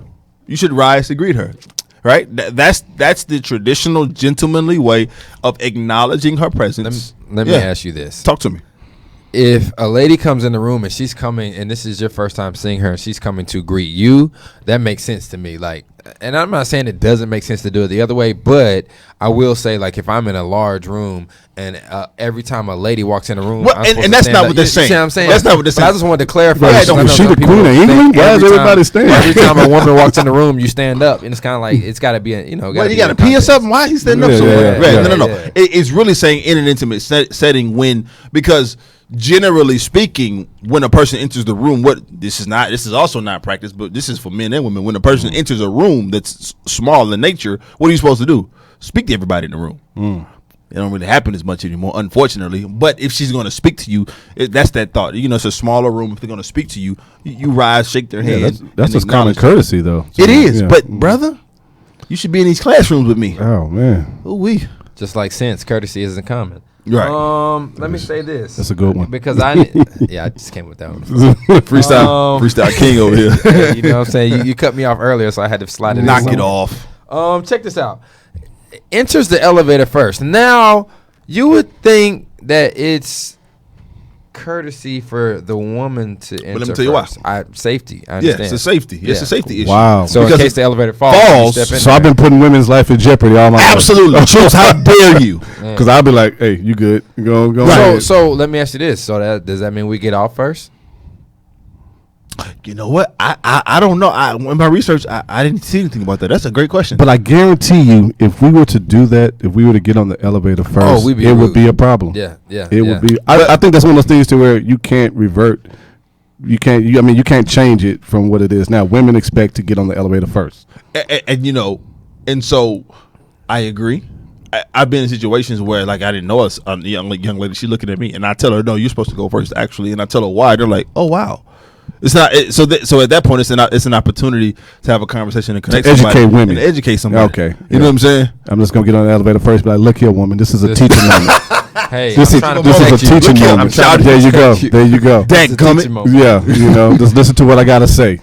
You should rise to greet her. Right, that's the traditional gentlemanly way of acknowledging her presence. Let me ask you this: Talk to me. if a lady comes in the room and she's coming, and this is your first time seeing her, and she's coming to greet you, that makes sense to me. Like, and I'm not saying it doesn't make sense to do it the other way, but I will say, like, if I'm in a large room and every time a lady walks in the room, Well, and that's not what they're saying. You see what I'm saying? That's not what they're But I saying. just wanted to clarify. Right, because I was know she some the people queen of think England? Why is every everybody time- standing? Every time a woman walks in the room, you stand up, and it's kind of like it's got to be, Well, you got to pee or something. Why he standing up Yeah, somewhere? yeah, Right. yeah. No. Yeah. It's really saying in an intimate setting because generally speaking, when a person enters the room, this is also not practice, but this is for men and women. When a person enters a room that's small in nature, what are you supposed to do? Speak to everybody in the room. It don't really happen as much anymore, unfortunately. But if she's going to speak to you, that's that thought. You know, it's a smaller room. If they're going to speak to you, you rise, shake their hand. That's and just common acknowledge them. courtesy, though. It is, Yeah. but brother, you should be in these classrooms with me. Oh man, Ooh wee. Just like sense, courtesy isn't common. Right. Let me say this. that's a good one. Because I just came with that one. Freestyle king over here. You know what I'm saying? You cut me off earlier, so I had to slide it in. Knock it somewhere. off. Check this out. Enters the elevator first. Now, you would think that it's courtesy for the woman to enter let me tell you why. first. Safety. I Yeah, understand. it's a safety. It's a safety issue. Wow. So in Because case the elevator falls, falls, you step in So I've there. been putting women's life in jeopardy all my life. Absolutely. Choose. How dare you? Because I'll be like, hey, you good? Go Right. ahead. So let me ask you this. So does that mean we get off first? You know what? I don't know. In my research, I didn't see anything about that. That's a great question. But I guarantee you, if we were to do that, if we were to get on the elevator first, we'd be it would rude. be a problem. Yeah. It would be. I think that's one of those things to where you can't revert. You can't change it from what it is now. Women expect to get on the elevator first. and you know, and so I agree. I've been in situations where like I didn't know a young lady. She looking at me, and I tell her, "No, you're supposed to go first, actually." And I tell her why. They're like, "Oh wow." It's not so at that point it's an opportunity to have a conversation and connect To educate somebody women. and educate somebody. Okay, you know what I'm saying? I'm just gonna get on the elevator first. Be like, look here, woman. This is a teaching moment. Hey, This I'm is trying to this protect is a you. teaching Look here, I'm moment. trying to There you go. protect you. There you go. Dang, It's a gummit. teaching moment. Yeah, just listen to what I gotta say.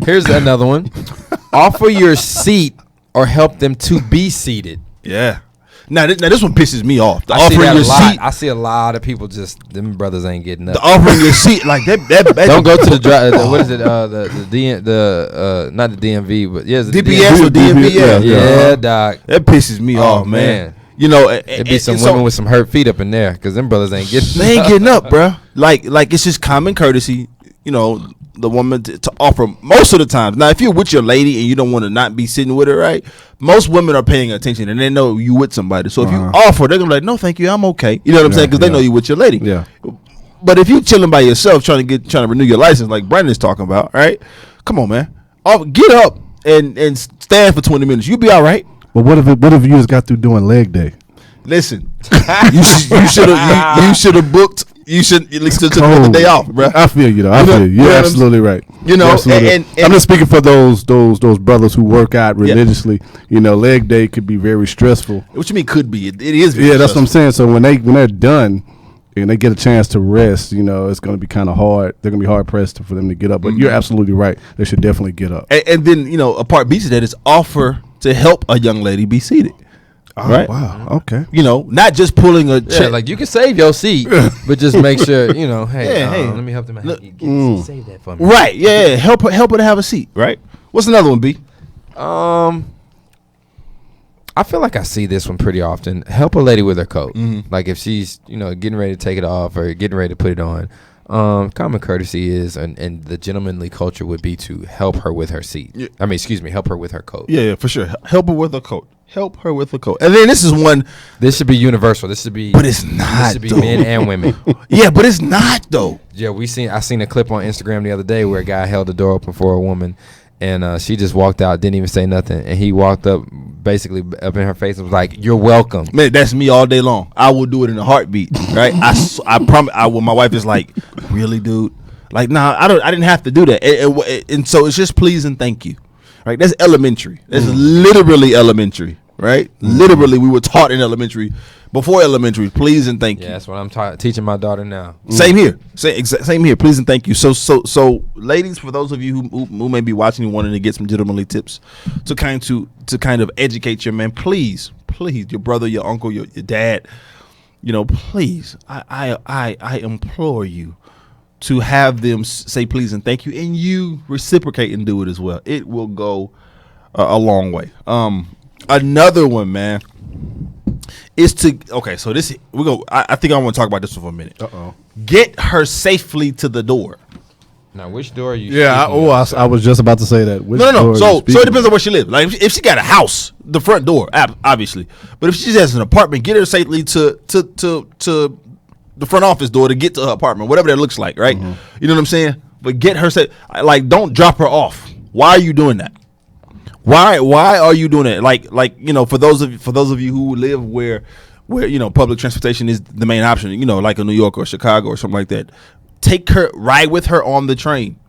Here's another one. Offer your seat or help them to be seated. Yeah. Now this one pisses me off. The I see offering that your a lot. seat. I see a lot of people just them brothers ain't getting up. The offering your seat like that. Don't go to the what is it? Not the DMV, but yeah, it's the DPS or DMV. Yeah. Yeah, doc. That pisses me off, man. man. You know, It'd be some women with some hurt feet up in there because them brothers ain't getting. they ain't getting up, bro. Like it's just common courtesy. You know, the woman to offer most of the times. Now, if you're with your lady and you don't want to not be sitting with her, right? Most women are paying attention and they know you with somebody. So if you offer, they're gonna be like, "No, thank you, I'm okay." You know what I'm saying? Because they know you with your lady. Yeah. But if you chilling by yourself trying to renew your license, like Brandon's talking about, right? Come on, man. Get up and stand for 20 minutes. You'll be all right. But what if you just got through doing leg day? Listen, you should have booked. You should at least took the day off, bro. I feel you though. I feel you. You're absolutely right. You know, You're absolutely and I'm just speaking for those brothers who work out religiously. You know, leg day could be very stressful. What you mean could be? It is. Very Yeah, that's what I'm stressful. saying. So when they're done and they get a chance to rest, you know, it's going to be kind of hard. They're going to be hard pressed for them to get up. But you're absolutely right. They should definitely get up. And then, you know, a part B to that is offer to help a young lady be seated. Oh, right? Wow. Okay. You know, not just pulling a Yeah, check. like you can save your seat, but just make sure hey, Yeah, hey. let me help them. Look- Save that for me. Right. Yeah. Help her to have a seat. Right. What's another one, B? I feel like I see this one pretty often. Help a lady with her coat. Like if she's, getting ready to take it off or getting ready to put it on. Common courtesy is, and the gentlemanly culture would be to help her with her seat. Yeah. Help her with her coat. Yeah, for sure. Help her with a coat. Help her with a coat. And then this is one. This should be universal. This should be. But it's not, This should be though. men and women. Yeah, but it's not though. Yeah, I seen a clip on Instagram the other day where a guy held the door open for a woman, And she just walked out, didn't even say nothing. And he walked up, basically up in her face, and was like, "You're welcome." Man, that's me all day long. I will do it in a heartbeat, right? I promise. When my wife is like, "Really, dude?" Like, nah, I didn't have to do that. And so it's just please and thank you, right? That's elementary. That's literally elementary, right? Literally, we were taught in elementary, before elementary, please and thank you. Yeah, that's what I'm teaching my daughter now. Same here. Same here. Please and thank you. So, ladies, for those of you who may be watching and wanting to get some gentlemanly tips to kind of educate your man, please, your brother, your uncle, your dad, please, I implore you to have them say please and thank you, and you reciprocate and do it as well. It will go a long way. Another one, man, is to so this we go. I think I want to talk about this for a minute. Get her safely to the door. Now, which door are you? Yeah, I was just about to say that. Which No. So it depends on where she lives. Like if she got a house, the front door, obviously. But if she just has an apartment, get her safely to the front office door to get to her apartment, whatever that looks like, right? Mm-hmm. You know what I'm saying? But get her safe. Like, don't drop her off. Why are you doing that? Why are you doing it? Like for those of you who live where public transportation is the main option, like in New York or Chicago or something like that, ride with her on the train,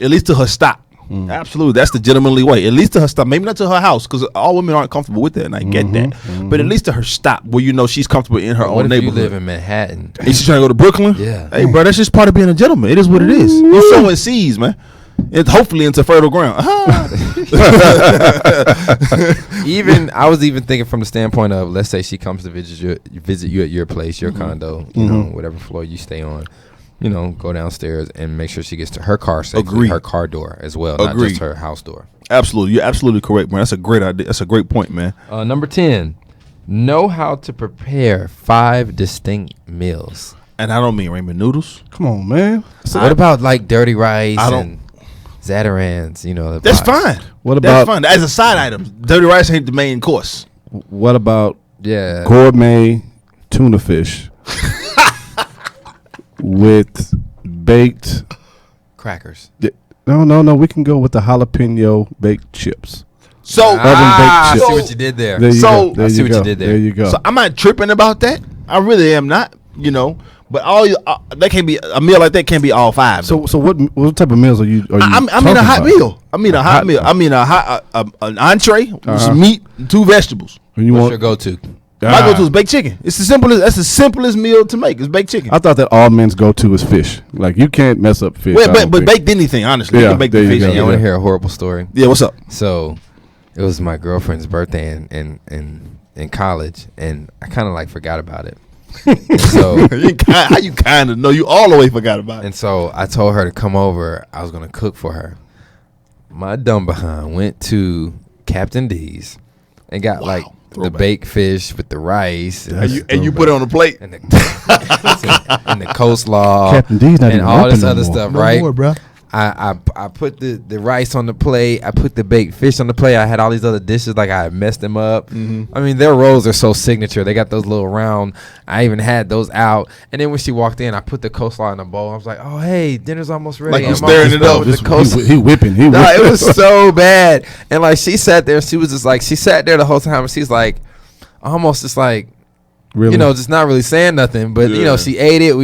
at least to her stop. Absolutely, that's the gentlemanly way. At least to her stop, maybe not to her house, because all women aren't comfortable with that, and I get that. But at least to her stop, where she's comfortable in her own neighborhood. You live in Manhattan, and she's trying to go to Brooklyn. Yeah, hey, bro, that's just part of being a gentleman. It is what it is. You're sowing seeds, man. It's hopefully into fertile ground. Even I was even thinking from the standpoint of, let's say she comes to visit you at your place, your condo, whatever floor you stay on. Go downstairs and make sure she gets to her car safely, her car door as well, not just her house door. Absolutely. You're absolutely correct, man. That's a great idea. That's a great point, man. Number 10, know how to prepare 5 distinct meals. And I don't mean ramen noodles. Come on, man. So what about like dirty rice and Zatarans? That's fine. That's fine. As a side item, dirty rice ain't the main course. What about gourmet tuna fish with baked crackers? No. We can go with the jalapeno baked chips. So I see what you did there. I see what you did there. There you go. So I'm not tripping about that. I really am not. But that can't be a meal like that. Can't be all 5. So what type of meals are you? I mean a hot meal. I mean a hot meal. I mean an entree with some meat and 2 vegetables. What's your go-to? My go-to is baked chicken. That's the simplest meal to make. Is baked chicken. I thought that all men's go-to is fish. Like you can't mess up fish. But baked anything, honestly. Yeah, you can bake the fish. I want to hear a horrible story. Yeah, what's up? So, it was my girlfriend's birthday in college, and I kind of forgot about it. So how you kind of know? You all the way forgot about it. And so I told her to come over. I was gonna cook for her. My dumb behind went to Captain D's and got the baked fish with the rice, and you put it on the plate, and the coleslaw, Captain D's not and even all this open other no stuff, more. right? No more, bro. I put the rice on the plate. I put the baked fish on the plate. I had all these other dishes, I had messed them up. I mean, their rolls are so signature. They got those little round. I even had those out. And then when she walked in, I put the coleslaw in a bowl. I was like, "Oh, hey, dinner's almost ready." Like you staring it up. He whipping. No, it was so bad. And she sat there. She was just she sat there the whole time. And she's almost just really? Just not really saying nothing, but she ate it.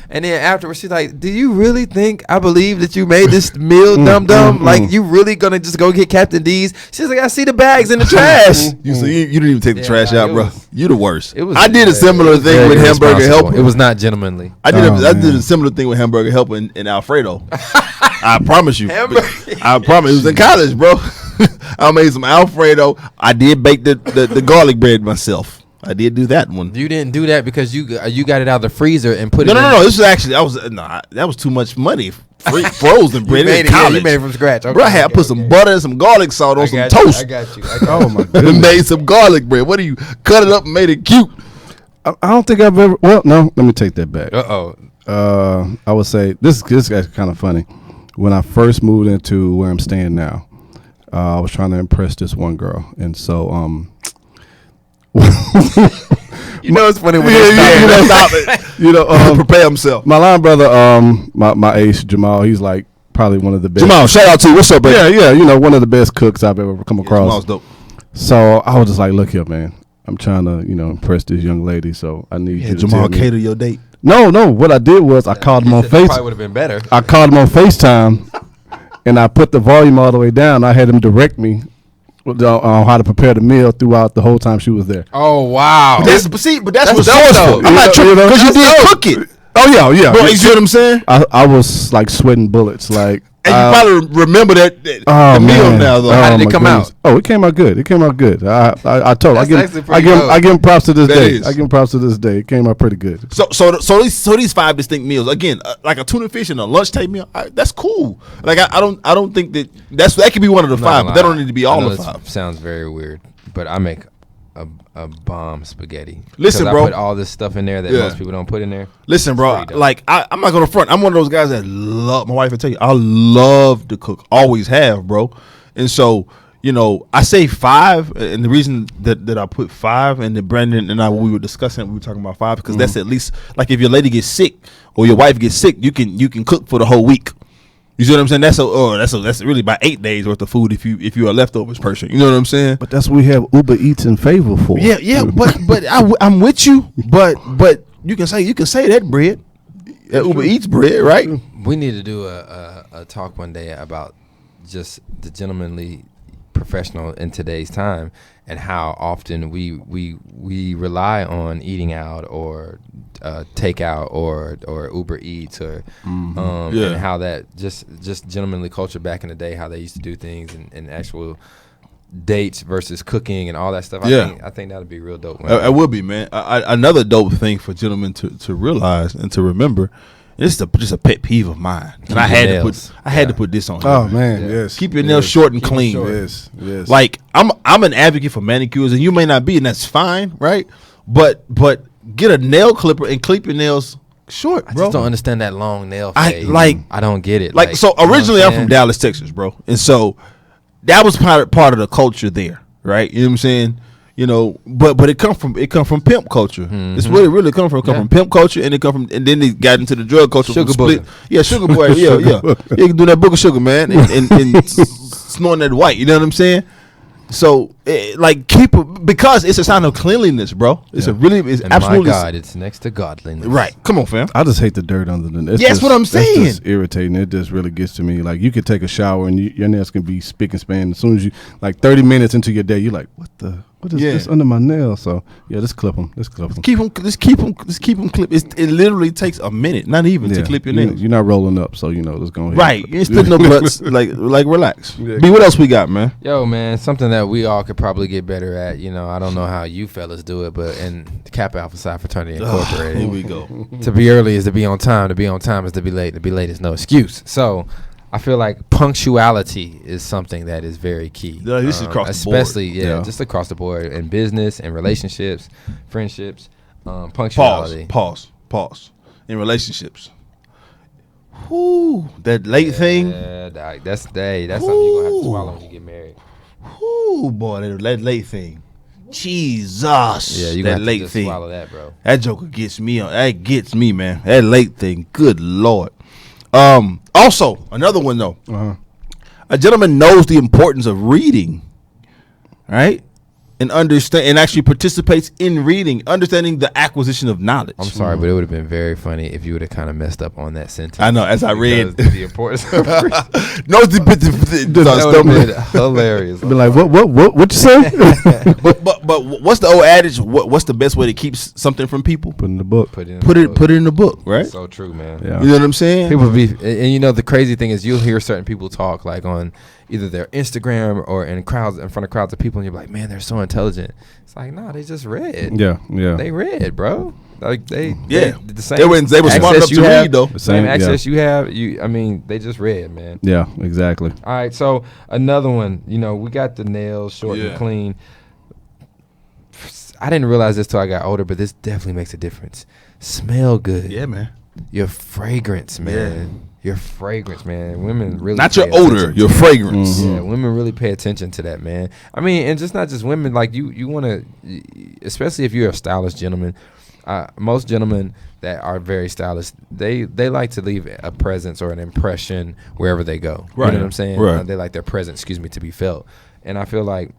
And then afterwards, she's like, "Do you really think I believe that you made this meal, dum? You really gonna just go get Captain D's?" She's like, "I see the bags in the trash." You didn't even take the trash out, bro. You the worst. I did a similar thing with Hamburger Helper. It was not gentlemanly. I did a similar thing with Hamburger Helper and Alfredo. I promise you. I promise. It was in college, bro. I made some Alfredo. I did bake the garlic bread myself. I did do that one. You didn't do that because you got it out of the freezer and put it. No. This was actually that was too much money. Frozen bread. You made it from scratch. Okay, bro, I put some butter and some garlic salt on some toast. I got you. Oh my goodness. And made some garlic bread. What do you cut it up and made it cute? I don't think I've ever. Well, no. Let me take that back. I would say this is actually kind of funny. When I first moved into where I'm staying now, I was trying to impress this one girl, and so it's funny when stop it. Prepare himself. My line brother, my ace Jamal, he's probably one of the best. Jamal, shout out to you. What's up, bro? Yeah, you know, one of the best cooks I've ever come across. Jamal's dope. So I was just like, look here, man. I'm trying to, you know, impress this young lady, so I need you to Jamal tell me. cater your date. No. What I did was I called him on Probably would have been better. I called him on FaceTime, and I put the volume all the way down. I had him direct me on how to prepare the meal throughout the whole time she was there. Oh wow. That's That's resourceful. dope, I'm not tripping because you did cook it. Oh yeah. Bro, you see what I'm saying? I was like sweating bullets, like. And you probably remember that the meal now, though. How did it my come out? Oh, it came out good. I told That's actually I pretty give dope. I give him props to this That day. is. I give him props to this day. It came out pretty good. So these 5 distinct meals again, like a tuna fish and a lunchtime meal. That's cool. Like I don't think that could be one of the I'm not 5, gonna but that lie. don't need to be I all know the this 5. Sounds very weird, but I make a bomb spaghetti. Listen, 'Cause bro. I put all this stuff in there that Yeah. most people don't put in there. Listen, bro. pretty dope. Like I'm not gonna front. I'm one of those guys that love. My wife will tell you, I love to cook. Always have, bro. And so, you know, I say 5, and the reason that I put 5, and then Brandon and I, when we were discussing, we were talking about 5 because that's at least like if your lady gets sick or your wife gets sick, you can cook for the whole week. You see what I'm saying? That's really about 8 days worth of food if you're a leftovers person. You know what I'm saying? But that's what we have Uber Eats in favor for. Yeah, but I'm with you. But you can say that bread, that Uber Eats bread, right? We need to do a talk one day about just the gentlemanly professional in today's time and how often we rely on eating out or takeout or Uber Eats or Yeah. and how that just gentlemanly culture back in the day, how they used to do things and actual dates versus cooking and all that stuff. I think that'd be real dope. Man. It would be, man. Another dope thing for gentlemen to realize and to remember. This is just a pet peeve of mine, and I had to put this on. Oh here, man, yes. keep your nails short and clean. Yes. Like I'm an advocate for manicures, and you may not be, and that's fine, right? But get a nail clipper and clip your nails short, I bro. just don't understand that long nail I- phase. like- I don't get it. Like so, you know originally what I'm from saying? Dallas, Texas, bro, and so that was part of the culture there, right? You know what I'm saying? You know, but it come from pimp culture. It's where it really come from. It come from pimp culture, and and then they got into the drug culture. Sugar from booger. Yeah, sugar boy. Yeah. You can do that booger sugar, man, and snorting that white. You know what I'm saying? So, like, because it's a sign of cleanliness, bro. It's it's And absolutely my God, it's next to godliness. right. Come on, fam. I just hate the dirt under the nails. Yeah, that's what I'm That's saying. just irritating. It just really gets to me. Like you could take a shower and your nails can be spick and span. As soon as you 30 minutes into your day, you're like, what is this under my nail? So yeah, just clip them. Just clip them. Just keep them clipped. It literally takes a minute, not even to clip your nails. You're not rolling up, so let's go ahead. Right, you ain't splitting no butts. like relax. Yeah. B, what else we got, man? Yo, man, something that we all could probably get better at. You know, I don't know how you fellas do it, but in Kappa Alpha Psi Fraternity Incorporated, Here we go. to be early is to be on time. To be on time is to be late. To be late is no excuse. So, I feel like punctuality is something that is very key. Yeah, this is across the board. especially just across the board in business and relationships, friendships. Punctuality. Pause. In relationships. Whoo, that late thing. Yeah, that's something you're gonna have to swallow when you get married. Whoo, boy, that late thing. Jesus. Yeah, you that got to late just thing. swallow that, bro. That joker gets me on. That gets me, man. That late thing. Good Lord. Also, another one though. A gentleman knows the importance of reading, right? And actually participates in reading, understanding the acquisition of knowledge. I'm sorry, but it would have been very funny if you would have kind of messed up on that sentence. I know, as I read. Because the importance of reading. No, That would have been hilarious. Be like, what you say? but what's the old adage? What's the best way to keep something from people? Put in the book. Put it in the book, right? So true, man. Yeah. You know what I'm saying? People be, and the crazy thing is, you'll hear certain people talk like on either their Instagram or in front of crowds of people, and you're like, man, they're so intelligent. It's like, nah, they just read. Yeah. They read, bro. Like the same. They were smart enough to read though. The same access you have. They just read, man. Yeah, exactly. All right, so another one. We got the nails short and clean. I didn't realize this till I got older, but this definitely makes a difference. Smell good. Yeah, man. Your fragrance, man. Your fragrance, man. Women really Not pay your odor, attention your to that. fragrance. Yeah, women really pay attention to that, man. I mean, and just not just women. Like you want to, especially if you're a stylish gentleman. most gentlemen that are very stylish, they like to leave a presence or an impression wherever they go. Right. You know what I'm saying? Right. They like their presence, to be felt. And I feel like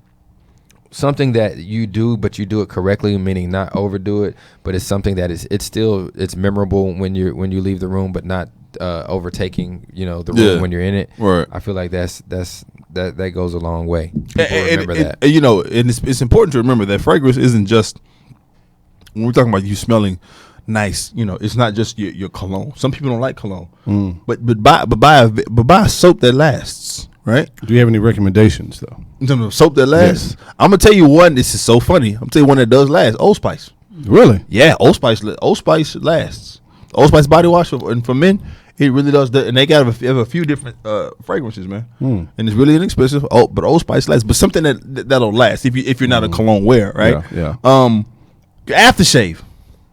something that you do, but you do it correctly, meaning not overdo it, but it's something that it's memorable when you leave the room, but not overtaking the room when you're in it. Right. I feel like that goes a long way. People remember that. And it's important to remember that fragrance isn't just when we're talking about you smelling nice. It's not just your cologne. Some people don't like cologne, but buy a soap that lasts. Right? Do you have any recommendations though? In terms of soap that lasts, I'm gonna tell you one. This is so funny. I'm gonna tell you one that does last. Old Spice. Really? Yeah, Old Spice lasts. Old Spice body wash, and for men, it really does. And they have a few different fragrances, man. And it's really inexpensive. But Old Spice lasts. But something that'll last if you're not a cologne wearer, right? Yeah. Your aftershave,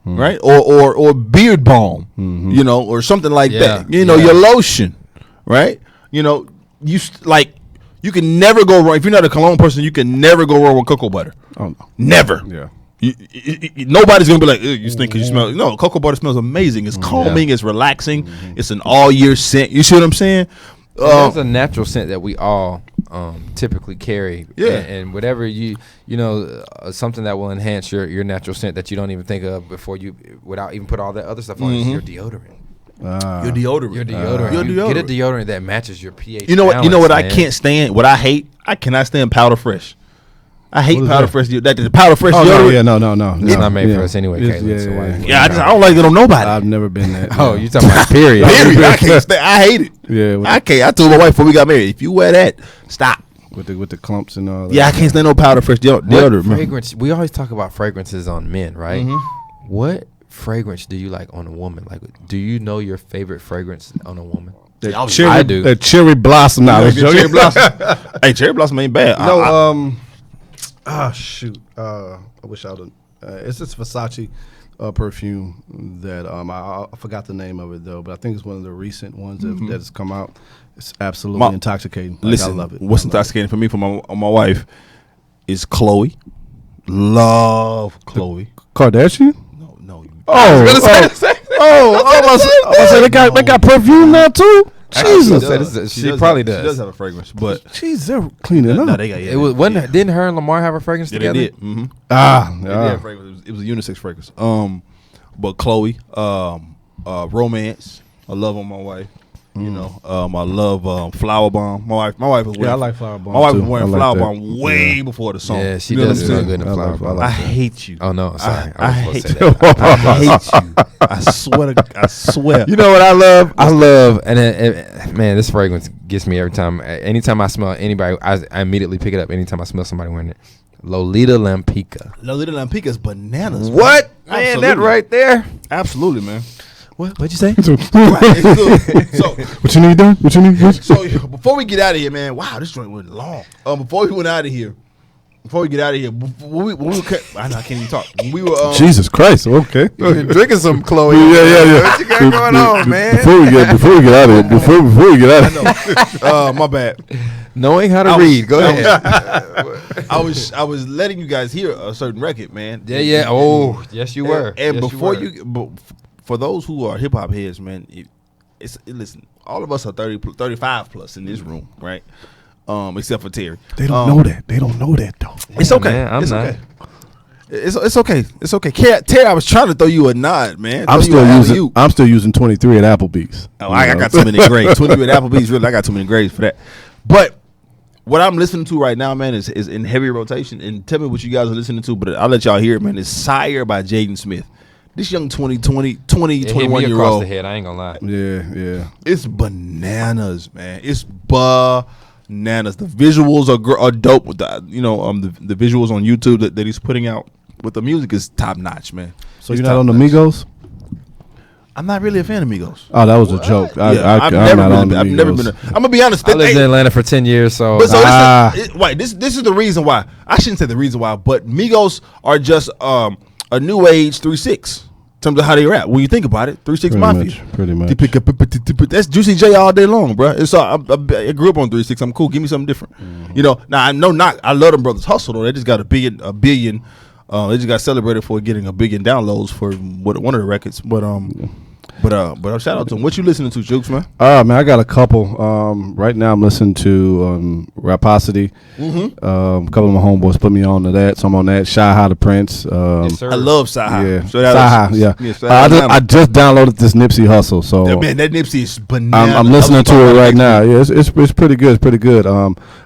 right? Or beard balm, or something like that. Your lotion, right? You can never go wrong if you're not a cologne person. You can never go wrong with cocoa butter. Oh no. Never. Yeah. Nobody's gonna be like, you stink because you smell. No, cocoa butter smells amazing. It's calming. It's relaxing. It's an all year scent. You see what I'm saying? There's a natural scent that we all typically carry. Yeah. And whatever something that will enhance your natural scent that you don't even think of without even put all that other stuff on is your deodorant. Your deodorant. Your deodorant. Get a deodorant that matches your pH. You know what? balance, I can't stand. What I hate. I cannot stand Powder Fresh. I hate Powder Fresh. That Powder Fresh deodorant. No. It's not made for us anyway, Caleb. I don't like it on nobody. I've never been that. Oh, you talking about period? Period. I can't stand. I hate it. Yeah. I can't. I told my wife before we got married, if you wear that, stop. With the clumps and all that. Yeah, I can't stand no Powder Fresh deodorant. Fragrance. We always talk about fragrances on men, right? Mm-hmm. What fragrance do you like on a woman? Like, do you know your favorite fragrance on a woman? I do. That cherry blossom. Now, Cherry blossom. Hey, cherry blossom ain't bad. Shoot. I wish I would. It's this Versace perfume that I forgot the name of it though, but I think it's one of the recent ones that has come out. It's absolutely intoxicating. Listen, I love it. What's intoxicating for me for my wife is Chloe. Love Chloe. Kardashian? No. I was gonna say they got perfume now too. Jesus, She probably does. She does have a fragrance, but jeez, they're cleaning up. no, they got Didn't her and Lamar have a fragrance Yeah, together? they did. Mm-hmm. They did have fragrance. It was a unisex fragrance. But Chloe, romance. I love on my wife. I love Flower Bomb. My wife was wearing. I like Flower Bomb. My wife was too. wearing I like Flower that. Bomb way before the song. Yeah, she You know does what I'm smell saying? good in I flower. like Bomb. I hate you. Oh no, sorry. I I was hate supposed to say that. I hate you. I swear. You know what I love? I love, man, this fragrance gets me every time. Anytime I smell anybody, I immediately pick it up. Anytime I smell somebody wearing it. Lolita Lampica. Lolita Lampica is bananas. What? Man, Man, Absolutely. that right there. Absolutely, man. What'd you say? Right, it's good. So, What you need done? What you need? so before we get out of here, man. Wow, this joint went long. Before we get out of here, when we I can't even talk. When we were Jesus Christ. Okay. Drinking some Chloe. Yeah. What you got going on, man? Before we get out of it. Before we get out of it. my bad. Knowing how to read. Go ahead. I was letting you guys hear a certain record, man. Yeah. Oh, yes, you were. And Yes, before were. for those who are hip hop heads, man, listen. All of us are 35 plus in this room, right? Except for Terry. They don't know that. They don't know that though. It's okay. Man, I'm it's not. okay. It's okay. It's okay. Terry, I was trying to throw you a nod, man. I'm still using 23 at Applebee's. Oh, I got too many grades. 23 at Applebee's, really. I got too many grades for that. But what I'm listening to right now, man, is in heavy rotation. And tell me what you guys are listening to, but I'll let y'all hear it, man. It's Sire by Jaden Smith. This young 21-year-old. The head. I ain't gonna lie. Yeah. It's bananas, man. It's bananas. The visuals are dope. With the visuals on YouTube that he's putting out with the music is top notch, man. So you're not on the Migos? I'm not really a fan of Migos. Oh, that was a joke. I've never been. I'm gonna be honest. I lived in Atlanta for 10 years, so. But this is the reason why. I shouldn't say the reason why, but Migos are just a new age 3-6 in terms of how they rap. When you think about it, 3-6 Mafia. Pretty much. That's Juicy J all day long, bro. It's I grew up on 3-6. I'm cool. Give me something different. Mm-hmm. Now I know not. I love them brothers hustle though. They just got a billion They just got celebrated for getting a billion downloads for one of the records. But shout out to him. What you listening to, Jukes, man? Man, I got a couple. Right now I'm listening to Raposity. A couple of my homeboys put me on to that, so I'm on that. Shy High the Prince. Yes, sir. I love Sci-Hi. Yeah, So that Sci-Hi, was- yeah. Sci-Hi I just downloaded this Nipsey Hussle, so Yeah, man, that Nipsey is bananas. I'm listening to it right now. Yeah, it's pretty good. It's pretty good.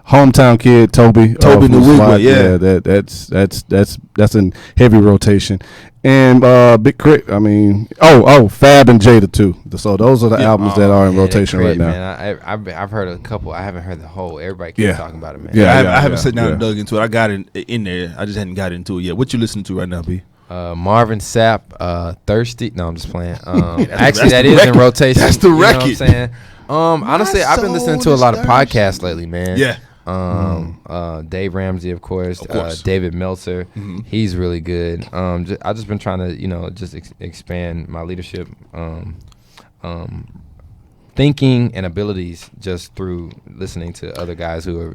Hometown Kid, Toby Toby from Nwigwe, SWAT, yeah. that's in heavy rotation. And Big Crit, I mean, Fab and Jada too. So those are the albums that are in rotation right now. Man, I've heard a couple. I haven't heard the whole. Everybody keeps talking about it, man. Yeah. I haven't sat down and dug into it. I got in there. I just hadn't got into it yet. What you listening to right now, B? Marvin Sapp, Thirsty. No, I'm just playing. that's Actually, that the is record. in rotation. That's the you know what I'm record. saying? Honestly, I've been listening to a lot of podcasts lately, man. Yeah. Dave Ramsey, of course. David Meltzer, he's really good. I just been trying to, just expand my leadership, thinking and abilities just through listening to other guys who are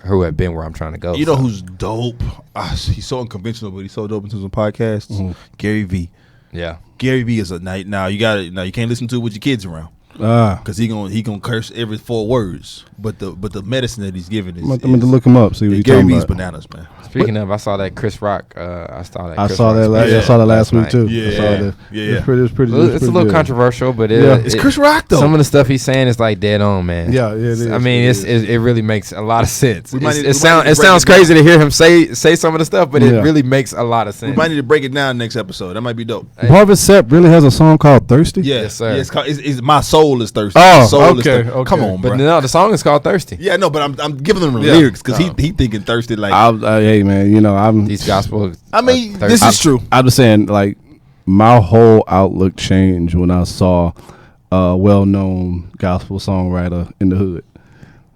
who have been where I'm trying to go. You know who's dope? He's so unconventional, but he's so dope in terms of podcasts. Gary V. Yeah. Gary V is a night. Now you can't listen to it with your kids around. Because he gonna curse every 4 words, but the medicine that he's giving is. I'm going to look him up. See what he's Gary talking V's about. bananas, man. Speaking of, I saw that Chris Rock. I saw that. I Chris saw that. Rock I saw that last week night. too. Yeah. I saw that. Yeah. It was pretty. It's a little controversial, but It's Chris Rock though. Some of the stuff he's saying is like dead on, man. Yeah, it is. I mean, it really makes a lot of sense. We might need It to break sounds it down. crazy to hear him say some of the stuff, but Yeah. it really makes a lot of We sense. might need to break it down next episode. That might be dope. Marvin Sapp really has a song called "Thirsty." Yeah, Yes, sir. Yeah, it's called, it's My Soul is Thirsty. Oh, My soul is okay, thirsty. okay. Come on, But bro. no, the song is called "Thirsty." Yeah, no, but I'm giving them the Yeah. lyrics because he thinking thirsty like. Hey man, I'm. These gospel. I mean, thirsty. this is true. I'm just saying, like, my whole outlook changed when I saw a well-known gospel songwriter in the hood.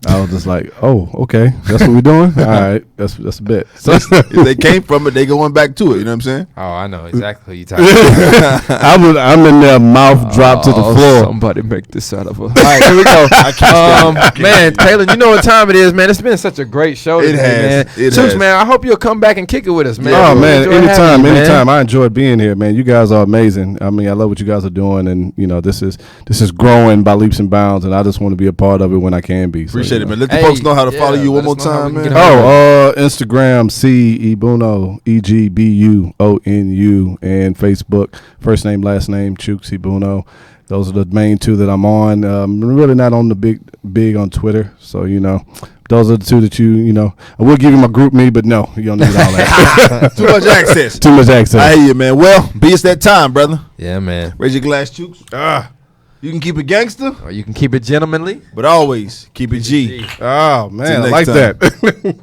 I was just like, oh, okay, that's what we're doing. All right, that's a bet. So If they came from it, they going back to it. You know what I'm saying? Oh, I know exactly who you talking about. I'm in there, mouth dropped to the floor. Somebody make this out of a. All right, here we go. Man, Taylor, you know what time it is, man. It's been such a great show It today, has. man. It Chooks, has. man, I hope you'll come back and kick it with us, man. Oh We man, enjoy having you, man. anytime. I enjoyed being here, man. You guys are amazing. I mean, I love what you guys are doing, and this is growing by leaps and bounds, and I just want to be a part of it when I can be. So, Appreciate it, man. Let the Hey, folks know how to follow you let one more us know how we time, can man. get a- Instagram C Ebuno EGBUONU, and Facebook first name last name Chooks Ebuno. Those are the main 2 that I'm on. I'm really not on the big on Twitter, so those are the 2 that I will give you my group me, but no, you don't need all that. Too much access. Too much access. I hear you, man. Well, be it's that time, brother. Yeah, man. Raise your glass, Chooks. You can keep it gangster, Or you can keep it gentlemanly. but always keep it G. Oh man, Till I like next time. that.